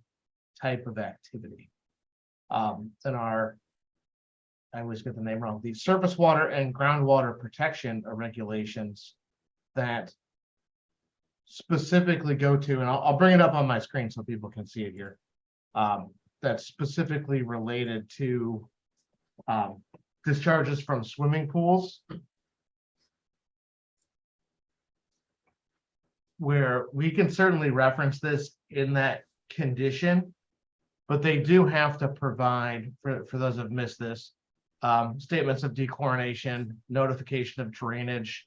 type of activity. I always get the name wrong, the surface water and groundwater protection regulations that specifically go to, and I'll bring it up on my screen so people can see it here. That's specifically related to discharges from swimming pools, where we can certainly reference this in that condition, but they do have to provide, for those who have missed this, statements of dechlorination, notification of drainage.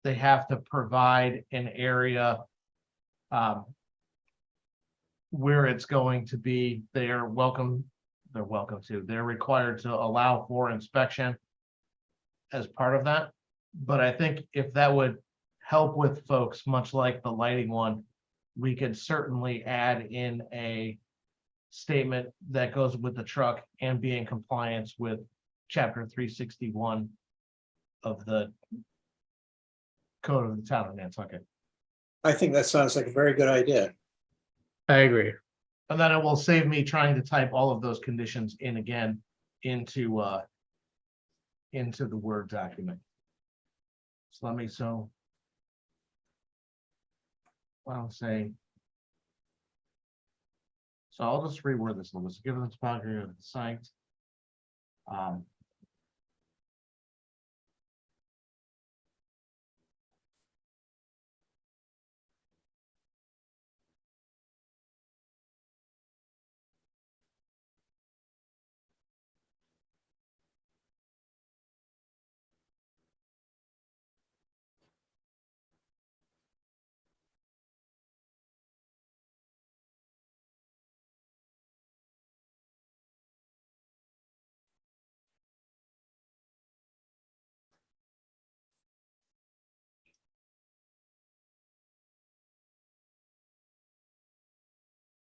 They have to provide an area where it's going to be, they're required to allow for inspection as part of that. But I think if that would help with folks, much like the lighting one, we could certainly add in a statement that goes with the truck and be in compliance with chapter 361 of the code of the town of Nantucket. I think that sounds like a very good idea. I agree. And then it will save me trying to type all of those conditions in again into the Word document. So let me, I'll say, so I'll just reword this a little bit. So given the topography of the site,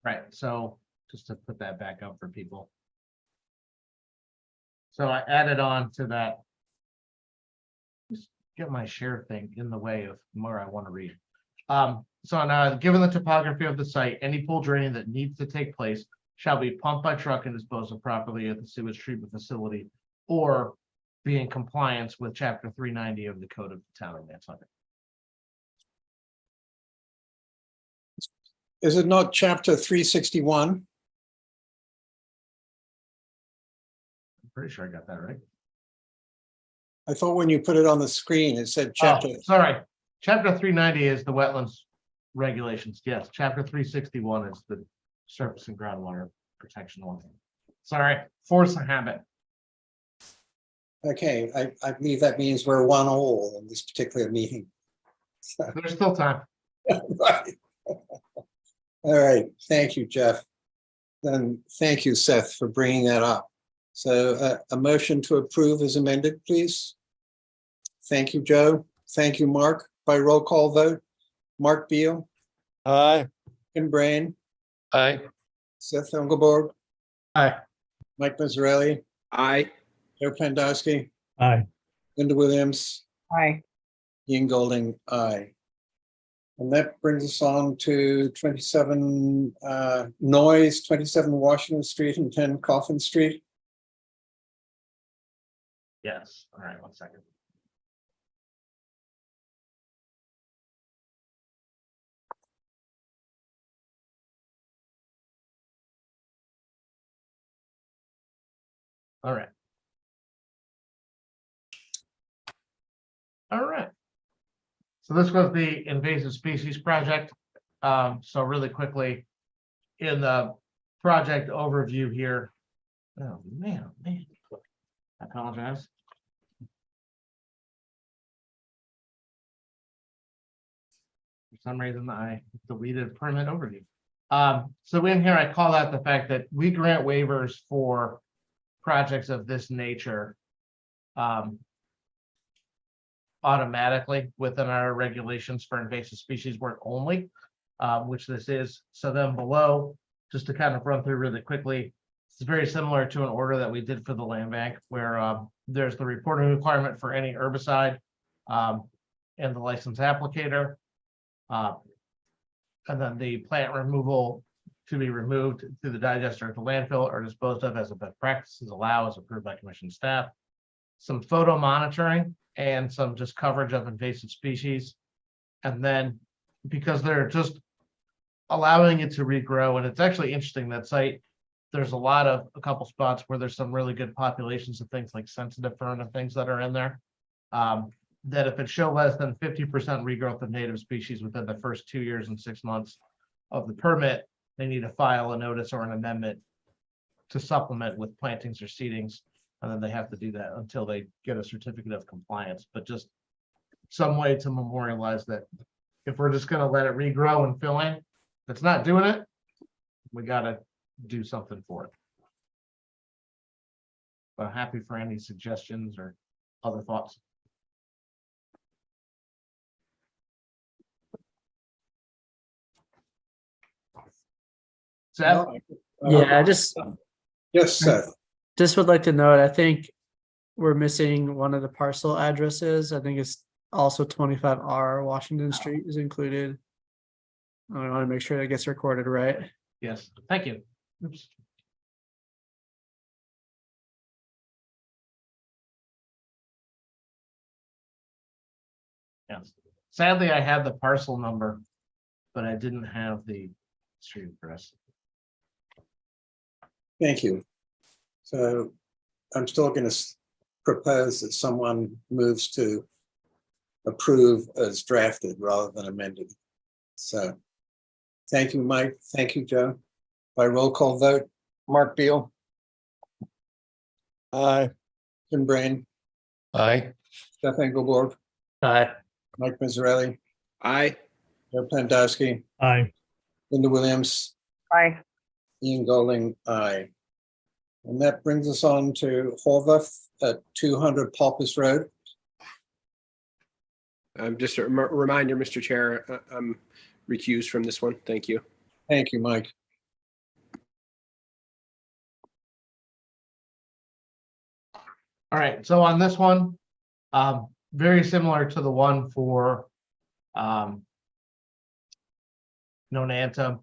right, so just to put that back up for people. So I added on to that. Just get my share thing in the way of more I want to read. So now, given the topography of the site, any pool draining that needs to take place shall be pumped by truck and disposed of properly at the sewage treatment facility, or be in compliance with chapter 390 of the code of the town of Nantucket. Is it not chapter 361? I'm pretty sure I got that right. I thought when you put it on the screen, it said chapter. Oh, sorry, chapter 390 is the wetlands regulations. Yes, chapter 361 is the surface and groundwater protection one. Sorry, force of habit. Okay, I believe that means we're one all in this particular meeting. There's still time. Right. All right, thank you, Jeff. Then thank you, Seth, for bringing that up. So a motion to approve is amended, please. Thank you, Joe. Thank you, Mark. By roll call vote, Mark Beal, Aye. Tim Brain, Aye. Seth Engelborg, Aye. Mike Mazzarelli, Aye. Joe Pandowski, Aye. Linda Williams, Aye. Ian Golding, aye. And that brings us on to 27 Noise, 27 Washington Street and 10 Coffin Street. Yes, all right, 1 second. All right. All right. So this was the invasive species project. So really quickly, in the project overview here. Oh, man. I apologize. For some reason, I deleted permit overview. So in here, I call out the fact that we grant waivers for projects of this nature automatically within our regulations for invasive species work only, which this is. So then below, just to kind of run through really quickly, it's very similar to an order that we did for the land bank, where there's the reporting requirement for any herbicide and the license applicator. And then the plant removal to be removed through the digester at the landfill or disposed of as a best practices allow as approved by commission staff. Some photo monitoring and some just coverage of invasive species And then because they're just allowing it to regrow, and it's actually interesting, that site, there's a couple spots where there's some really good populations of things like sensitive fern and things that are in there. That if it show less than 50% regrowth of native species within the first 2 years and 6 months of the permit, they need to file a notice or an amendment to supplement with plantings or seedings. And then they have to do that until they get a certificate of compliance, but just some way to memorialize that if we're just gonna let it regrow and fill in, if it's not doing it, we gotta do something for it. But I'm happy for any suggestions or other thoughts. Seth? Yeah, I just Yes, Seth. would like to note, I think we're missing one of the parcel addresses. I think it's also 25R Washington Street is included. I want to make sure that gets recorded right. Yes, thank you. Oops. Yes, sadly, I had the parcel number, but I didn't have the street address. Thank you. So I'm still going to propose that someone moves to approve as drafted rather than amended. So thank you, Mike. Thank you, Joe. By roll call vote, Mark Beal, Aye. Tim Brain, Aye. Steph Engelborg, Aye. Mike Mazzarelli, Aye. Joe Pandowski, Aye. Linda Williams, Aye. Ian Golding, aye. And that brings us on to Horvath at 200 Palpus Road. Just a reminder, Mr. Chair, I'm recused from this one. Thank you. Thank you, Mike. All right, so on this one, very similar to the one for Nonanta.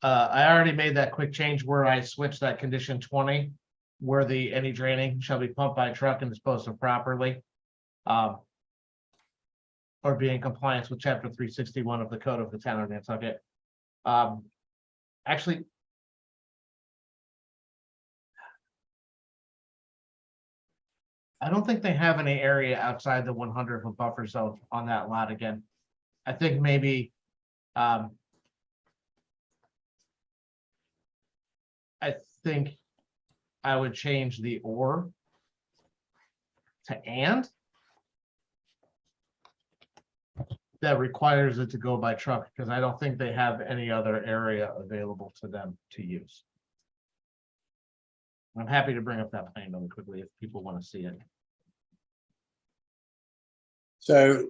I already made that quick change where I switched that condition 20, where any draining shall be pumped by truck and disposed of properly. Or be in compliance with chapter 361 of the code of the town of Nantucket. Actually, I don't think they have any area outside the 100-foot buffer zone on that lot again. I think maybe I think I would change the or to and. That requires it to go by truck, because I don't think they have any other area available to them to use. I'm happy to bring up that plan really quickly if people want to see it. So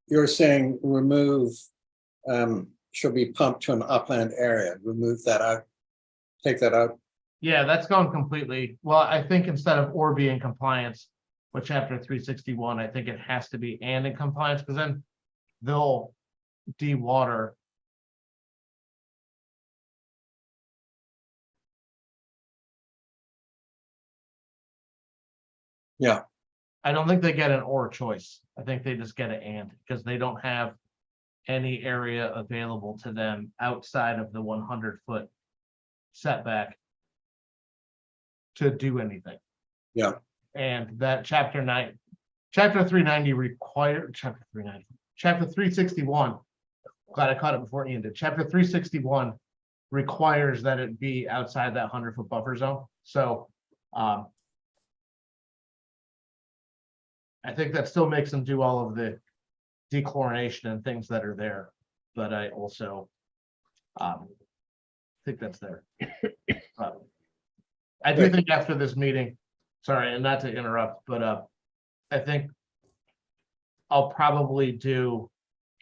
you're saying remove shall be pumped to an upland area, remove that out, take that out? Yeah, that's gone completely. Well, I think instead of or be in compliance with chapter 361, I think it has to be and in compliance, because then they'll de-water. Yeah. I don't think they get an or choice. I think they just get an and, because they don't have any area available to them outside of the 100-foot setback to do anything. Yeah. And that chapter 390 required, chapter 361, glad I caught it before Ian did. Chapter 361 requires that it be outside that 100-foot buffer zone. So I think that still makes them do all of the dechlorination and things that are there, but I also think that's there. I do think after this meeting, sorry, and not to interrupt, but I think I'll probably do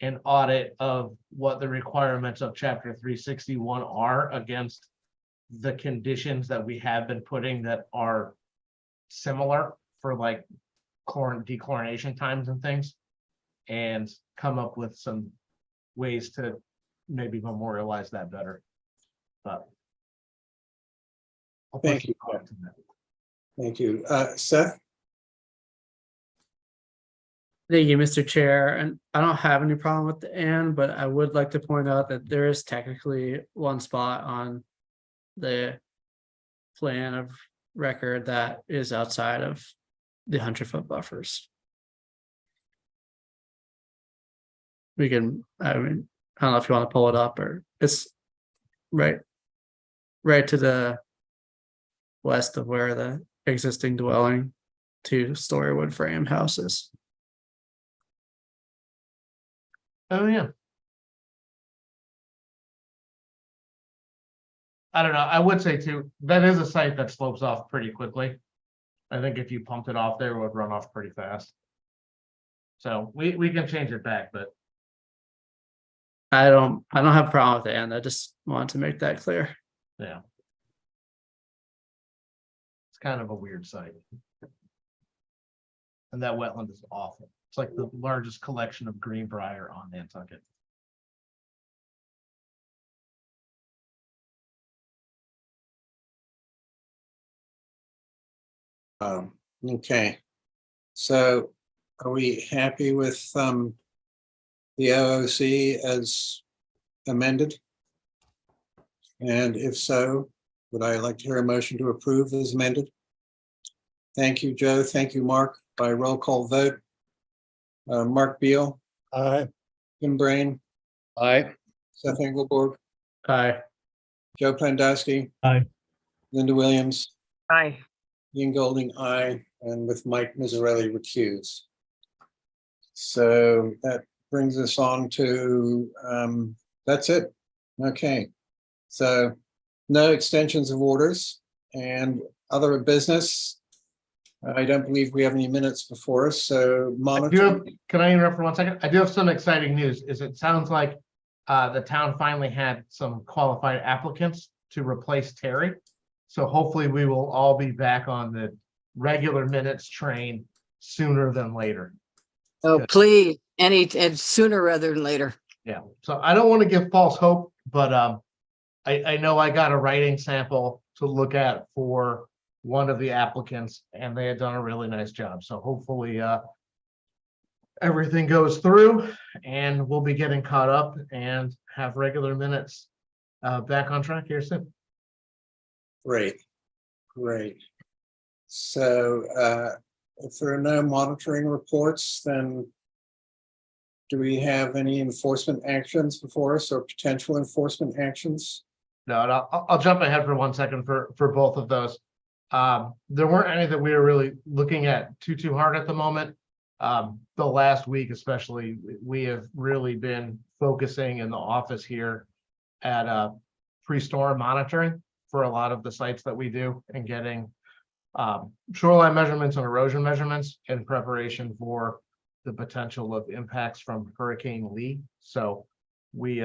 an audit of what the requirements of chapter 361 are against the conditions that we have been putting that are similar for like dechlorination times and things, and come up with some ways to maybe memorialize that better. But I'll Thank you. Thank you. Seth? Thank you, Mr. Chair, and I don't have any problem with the and, but I would like to point out that there is technically one spot on the plan of record that is outside of the 100-foot buffers. We can, I mean, I don't know if you want to pull it up, or it's right to the west of where the existing dwelling, 2-story wood frame house is. Oh, yeah. I don't know. I would say too, that is a site that slopes off pretty quickly. I think if you pumped it off there, it would run off pretty fast. So we can change it back, but I don't have a problem with it, and I just want to make that clear. yeah. It's kind of a weird site. And that wetland is awful. It's like the largest collection of greenbrier on Nantucket. Okay. So are we happy with the OOC as amended? And if so, would I like to hear a motion to approve as amended? Thank you, Joe. Thank you, Mark. By roll call vote. Mark Beal, Aye. Tim Brain, Aye. Seth Engelborg, Aye. Joe Plandowski. Aye. Linda Williams, Aye. Ian Golding, aye, and with Mike Miserelli recuse. So that brings us on to, that's it. Okay. So no extensions of orders and other business. I don't believe we have any minutes before us, so monitor. Can I interrupt for 1 second? I do have some exciting news. It sounds like the town finally had some qualified applicants to replace Terry. So hopefully we will all be back on the regular minutes train sooner than later. Oh, please, and sooner rather than later. Yeah, so I don't want to give false hope, but I know I got a writing sample to look at for one of the applicants, and they had done a really nice job. So hopefully everything goes through and we'll be getting caught up and have regular minutes back on track here soon. Great, great. So if there are no monitoring reports, then do we have any enforcement actions before us or potential enforcement actions? No, and I'll jump ahead for 1 second for both of those. There weren't any that we were really looking at too hard at the moment. The last week especially, we have really been focusing in the office here at pre-storm monitoring for a lot of the sites that we do, and getting shoreline measurements and erosion measurements in preparation for the potential of impacts from Hurricane Lee. So we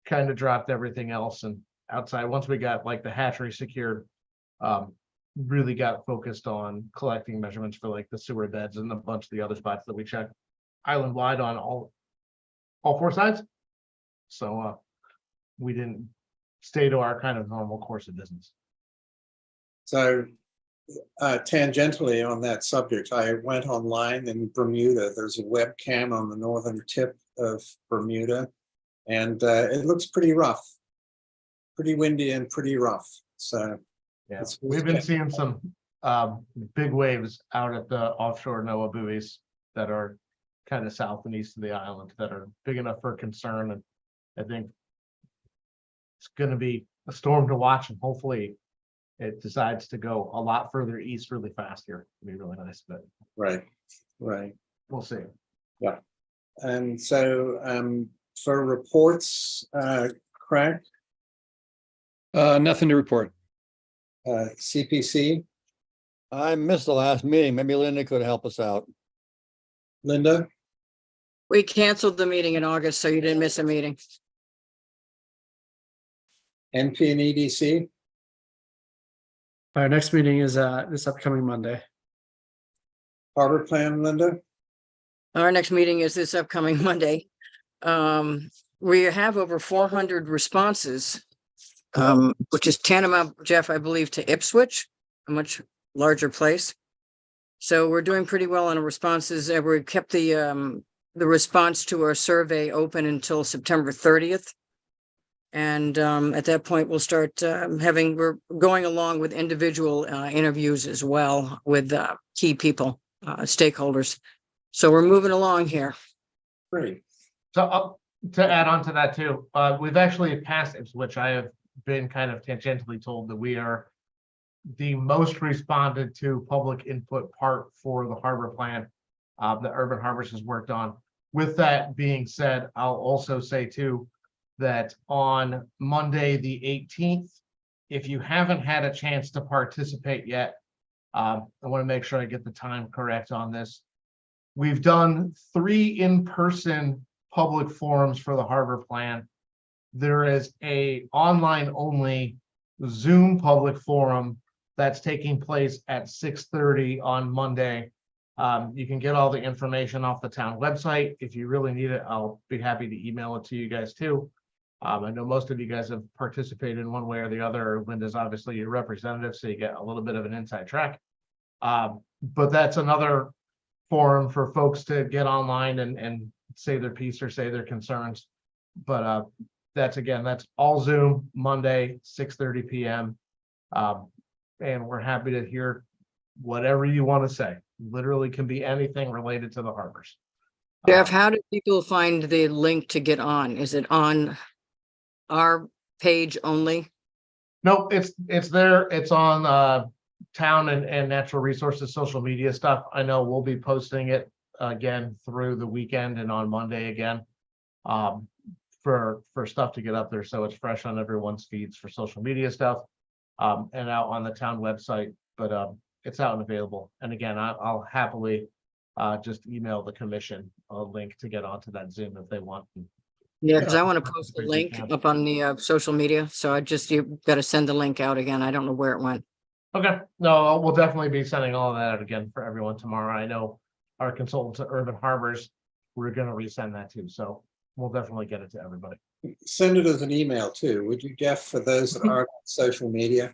kind of dropped everything else and outside, once we got like the hatchery secured, really got focused on collecting measurements for like the sewer beds and a bunch of the other spots that we checked island wide on all 4 sides. So we didn't stay to our kind of normal course of business. So tangentially on that subject, I went online in Bermuda. There's a webcam on the northern tip of Bermuda, and it looks pretty rough, pretty windy and pretty rough. So yeah, we've been seeing some big waves out at the offshore NOAA buoys that are kind of south and east of the island that are big enough for concern. And I think it's going to be a storm to watch, and hopefully it decides to go a lot further east really fast here. It'd be really nice, but right. We'll see. Yeah. And so for reports, Craig, Nothing to report. CPC, I missed the last meeting. Maybe Linda could help us out. Linda, We canceled the meeting in August, so you didn't miss a meeting. NP and EDC, Our next meeting is this upcoming Monday. Harbor Plan, Linda, Our next meeting is this upcoming Monday. We have over 400 responses, which is tantamount, Jeff, I believe, to Ipswich, a much larger place. So we're doing pretty well on responses. We kept the response to our survey open until September 30th. And at that point, we'll start we're going along with individual interviews as well with key people, stakeholders. So we're moving along here. Great. So to add on to that too, we've actually passed Ipswich. I have been kind of tangentially told that we are the most responded to public input part for the harbor plan that Urban Harbors has worked on. With that being said, I'll also say too, that on Monday, the 18th, if you haven't had a chance to participate yet, I want to make sure I get the time correct on this. We've done 3 in-person public forums for the harbor plan. There is a online only Zoom public forum that's taking place at 6:30 on Monday. You can get all the information off the town website. If you really need it, I'll be happy to email it to you guys too. I know most of you guys have participated in one way or the other. Linda's obviously your representative, so you get a little bit of an inside track. But that's another forum for folks to get online and say their piece or say their concerns. But that's all Zoom, Monday, 6:30 p.m. And we're happy to hear whatever you want to say. Literally can be anything related to the harbors. Jeff, how do people find the link to get on? Is it on our page only? No, it's there. It's on town and natural resources social media stuff. I know we'll be posting it again through the weekend and on Monday again for stuff to get up there, so it's fresh on everyone's feeds for social media stuff and out on the town website. But it's out and available. And again, I'll happily just email the commission a link to get onto that Zoom if they want. Yeah, because I want to post the link up on the social media. So you've got to send the link out again. I don't know where it went. Okay, no, we'll definitely be sending all of that out again for everyone tomorrow. I know our consultants at Urban Harbors, we're going to resend that too. So we'll definitely get it to everybody. Send it as an email too, would you, Jeff, for those that aren't on social media?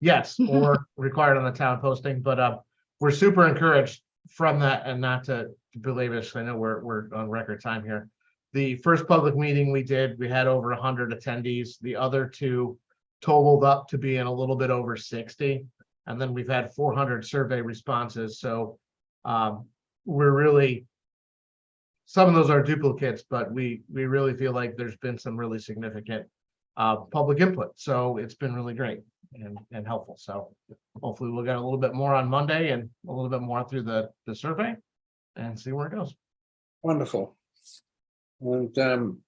Yes, or required on the town posting, but we're super encouraged from that. And not to belabor this, I know we're on record time here. The first public meeting we did, we had over 100 attendees. The other 2 totaled up to being a little bit over 60. And then we've had 400 survey responses. So we're really, some of those are duplicates, but we really feel like there's been some really significant public input. So it's been really great and helpful. So hopefully we'll get a little bit more on Monday and a little bit more through the survey and see where it goes. Wonderful. And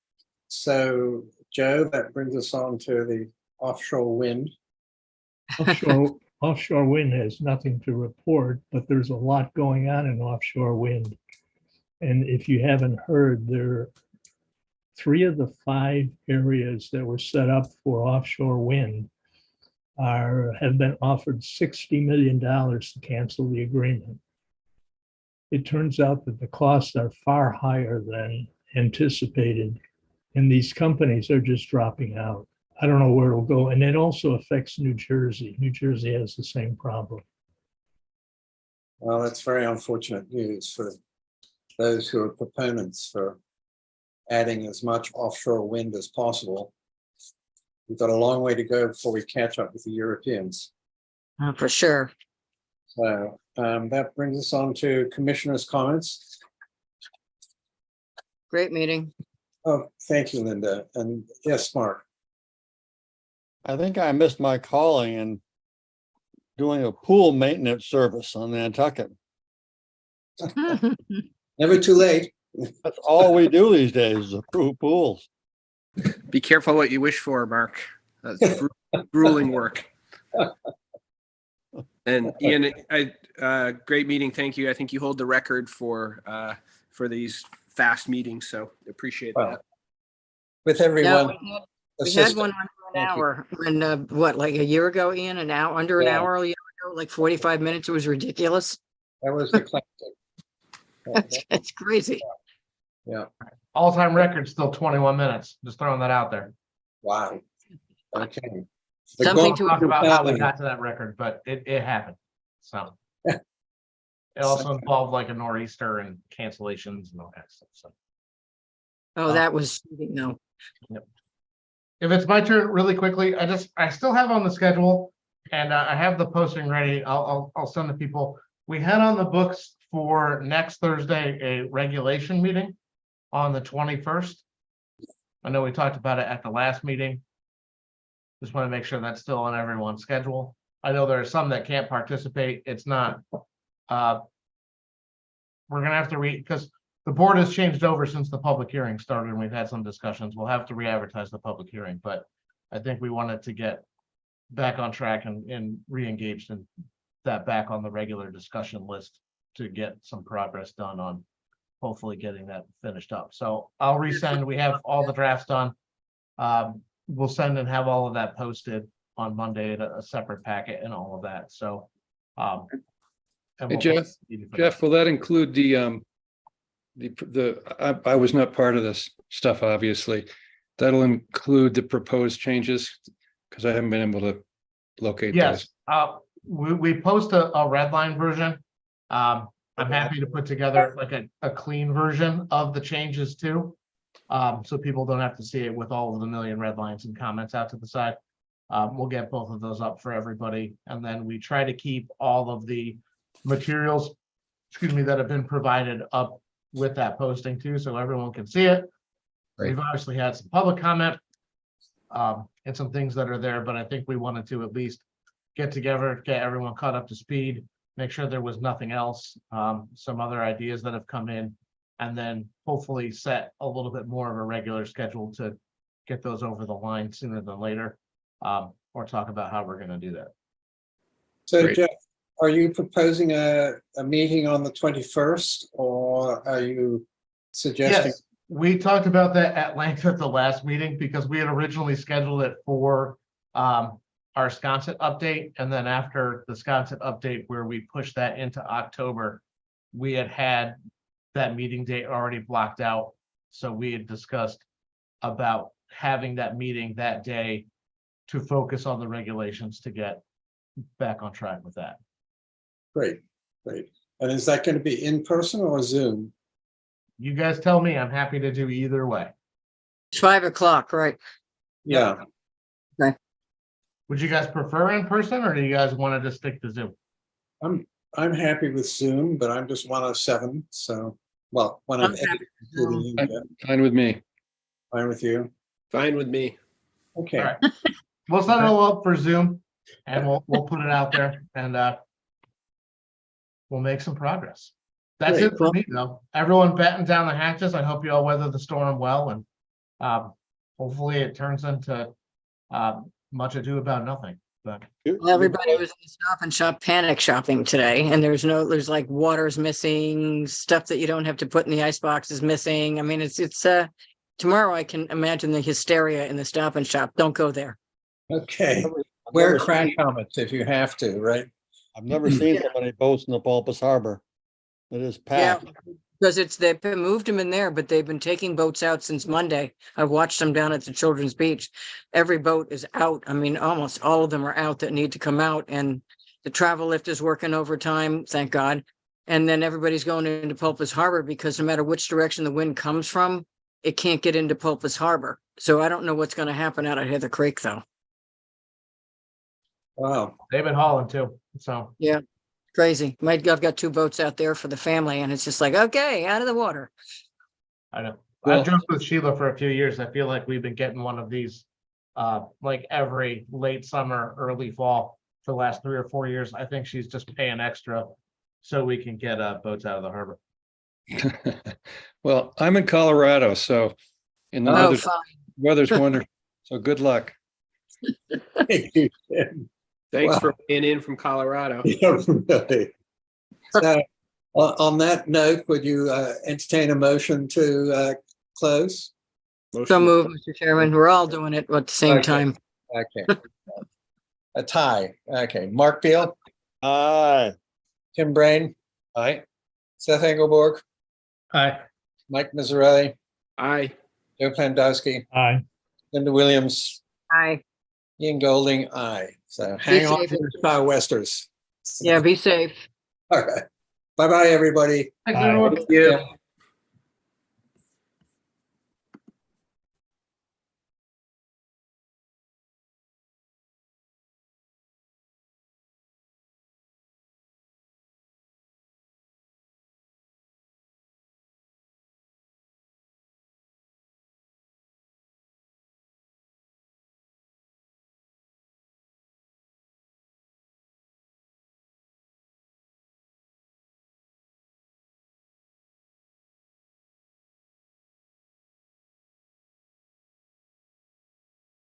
so, Joe, that brings us on to the offshore wind. Offshore wind has nothing to report, but there's a lot going on in offshore wind. And if you haven't heard, there are 3 of the 5 areas that were set up for offshore wind have been offered $60 million to cancel the agreement. It turns out that the costs are far higher than anticipated, and these companies are just dropping out. I don't know where it'll go. And it also affects New Jersey. New Jersey has the same problem. Well, that's very unfortunate news for those who are proponents for adding as much offshore wind as possible. We've got a long way to go before we catch up with the Europeans. For sure. So that brings us on to commissioners' comments. Great meeting. Oh, thank you, Linda. And yes, Mark. I think I missed my calling and doing a pool maintenance service on Nantucket. Never too late. That's all we do these days is approve pools. Be careful what you wish for, Mark. That's grueling work. And Ian, great meeting. Thank you. I think you hold the record for these fast meetings, so appreciate that. With everyone. We had one under an hour when, like a year ago, Ian, an hour, under an hour a year ago, like 45 minutes. It was ridiculous. That was the classic. It's crazy. Yeah. All-time record still 21 minutes. Just throwing that out there. Wow. Okay. Something to talk about how we got to that record, but it happened. So It also involved like a nor'easter and cancellations and all that stuff, so. Oh, that was, no. If it's my turn really quickly, I still have on the schedule and I have the posting ready. I'll send the people. We had on the books for next Thursday, a regulation meeting on the 21st. I know we talked about it at the last meeting. Just want to make sure that's still on everyone's schedule. I know there are some that can't participate. It's not, we're gonna have to read, because the board has changed over since the public hearing started and we've had some discussions. We'll have to re-advertise the public hearing, but I think we wanted to get back on track and re-engaged in that back on the regular discussion list to get some progress done on hopefully getting that finished up. So I'll resend. We have all the drafts done. We'll send and have all of that posted on Monday, a separate packet and all of that. So and Hey, we'll- Jeff, will that include I was not part of this stuff, obviously. That'll include the proposed changes, because I haven't been able to locate Yes, those. we post a red line version. I'm happy to put together like a clean version of the changes too. So people don't have to see it with all of the million red lines and comments out to the side. We'll get both of those up for everybody. And then we try to keep all of the materials, that have been provided up with that posting too, so everyone can see it. Great. We've obviously had some public comment and some things that are there, but I think we wanted to at least get together, get everyone caught up to speed, make sure there was nothing else, some other ideas that have come in, and then hopefully set a little bit more of a regular schedule to get those over the line sooner than later, or talk about how we're going to do that. So Great. Jeff, are you proposing a meeting on the 21st, or are you suggesting? Yes, we talked about that at length at the last meeting because we had originally scheduled it for our Sconset update. And then after the Sconset update, where we pushed that into October, we had that meeting date already blocked out. So we had discussed about having that meeting that day to focus on the regulations to get back on track with that. Great, great. And is that going to be in person or Zoom? You guys tell me. I'm happy to do either way. It's 5 o'clock, right? Yeah, Would you guys prefer in person or do you guys want to just stick to Zoom? I'm happy with Zoom, but I'm just one of 7. So, well, one of I'm 8. happy including you, Jeff. Fine with me. Fine with you? Fine with me. Okay. All right. We'll set it all up for Zoom and we'll put it out there and we'll make some progress. That's Great. it for me though. Everyone batten down the hatches. I hope you all weather the storm well and hopefully it turns into much ado about nothing. But Well, everybody was in the Stop and Shop panic shopping today, and there's like water's missing, stuff that you don't have to put in the icebox is missing. I mean, it's tomorrow I can imagine the hysteria in the Stop and Shop. Don't go there. Okay. I've Wear never crack seen- helmets if you have to, right? I've never seen so many boats in the Pulpus Harbor. It is Yeah, packed. because they've moved them in there, but they've been taking boats out since Monday. I've watched them down at the Children's Beach. Every boat is out. I mean, almost all of them are out that need to come out, and the travel lift is working overtime, thank God. And then everybody's going into Pulpus Harbor because no matter which direction the wind comes from, it can't get into Pulpus Harbor. So I don't know what's going to happen out of Heather Creek, though. Wow. they've been hauling too. So Crazy. I've got 2 boats out there for the family, and it's just like, okay, out of the water. I know. Well- I've joked with Sheila for a few years. I feel like we've been getting one of these like every late summer, early fall for the last 3 or 4 years. I think she's just paying extra so we can get boats out of the harbor. Well, I'm in Colorado, so in the Oh, fine. weather's wonderful. So good luck. Thank you, Tim. Thanks Wow. for being in from Colorado. Yeah, really. So, on that note, would you entertain a motion to close? So Motion- move, Mr. Chairman. We're all doing it at the same Okay. time. Okay. A tie. Okay. Mark Beal, Aye. Tim Brain, Aye. Seth Engelborg, Hi. Mike Mazzarelli, Aye. Joe Pandowski, Aye. Linda Williams, Aye. Ian Golding, aye. So hang on safe. to your sou'westers. Yeah, be safe. All right. Bye. Bye-bye, everybody. Thanks, Aye. everyone. Thank you. Yeah.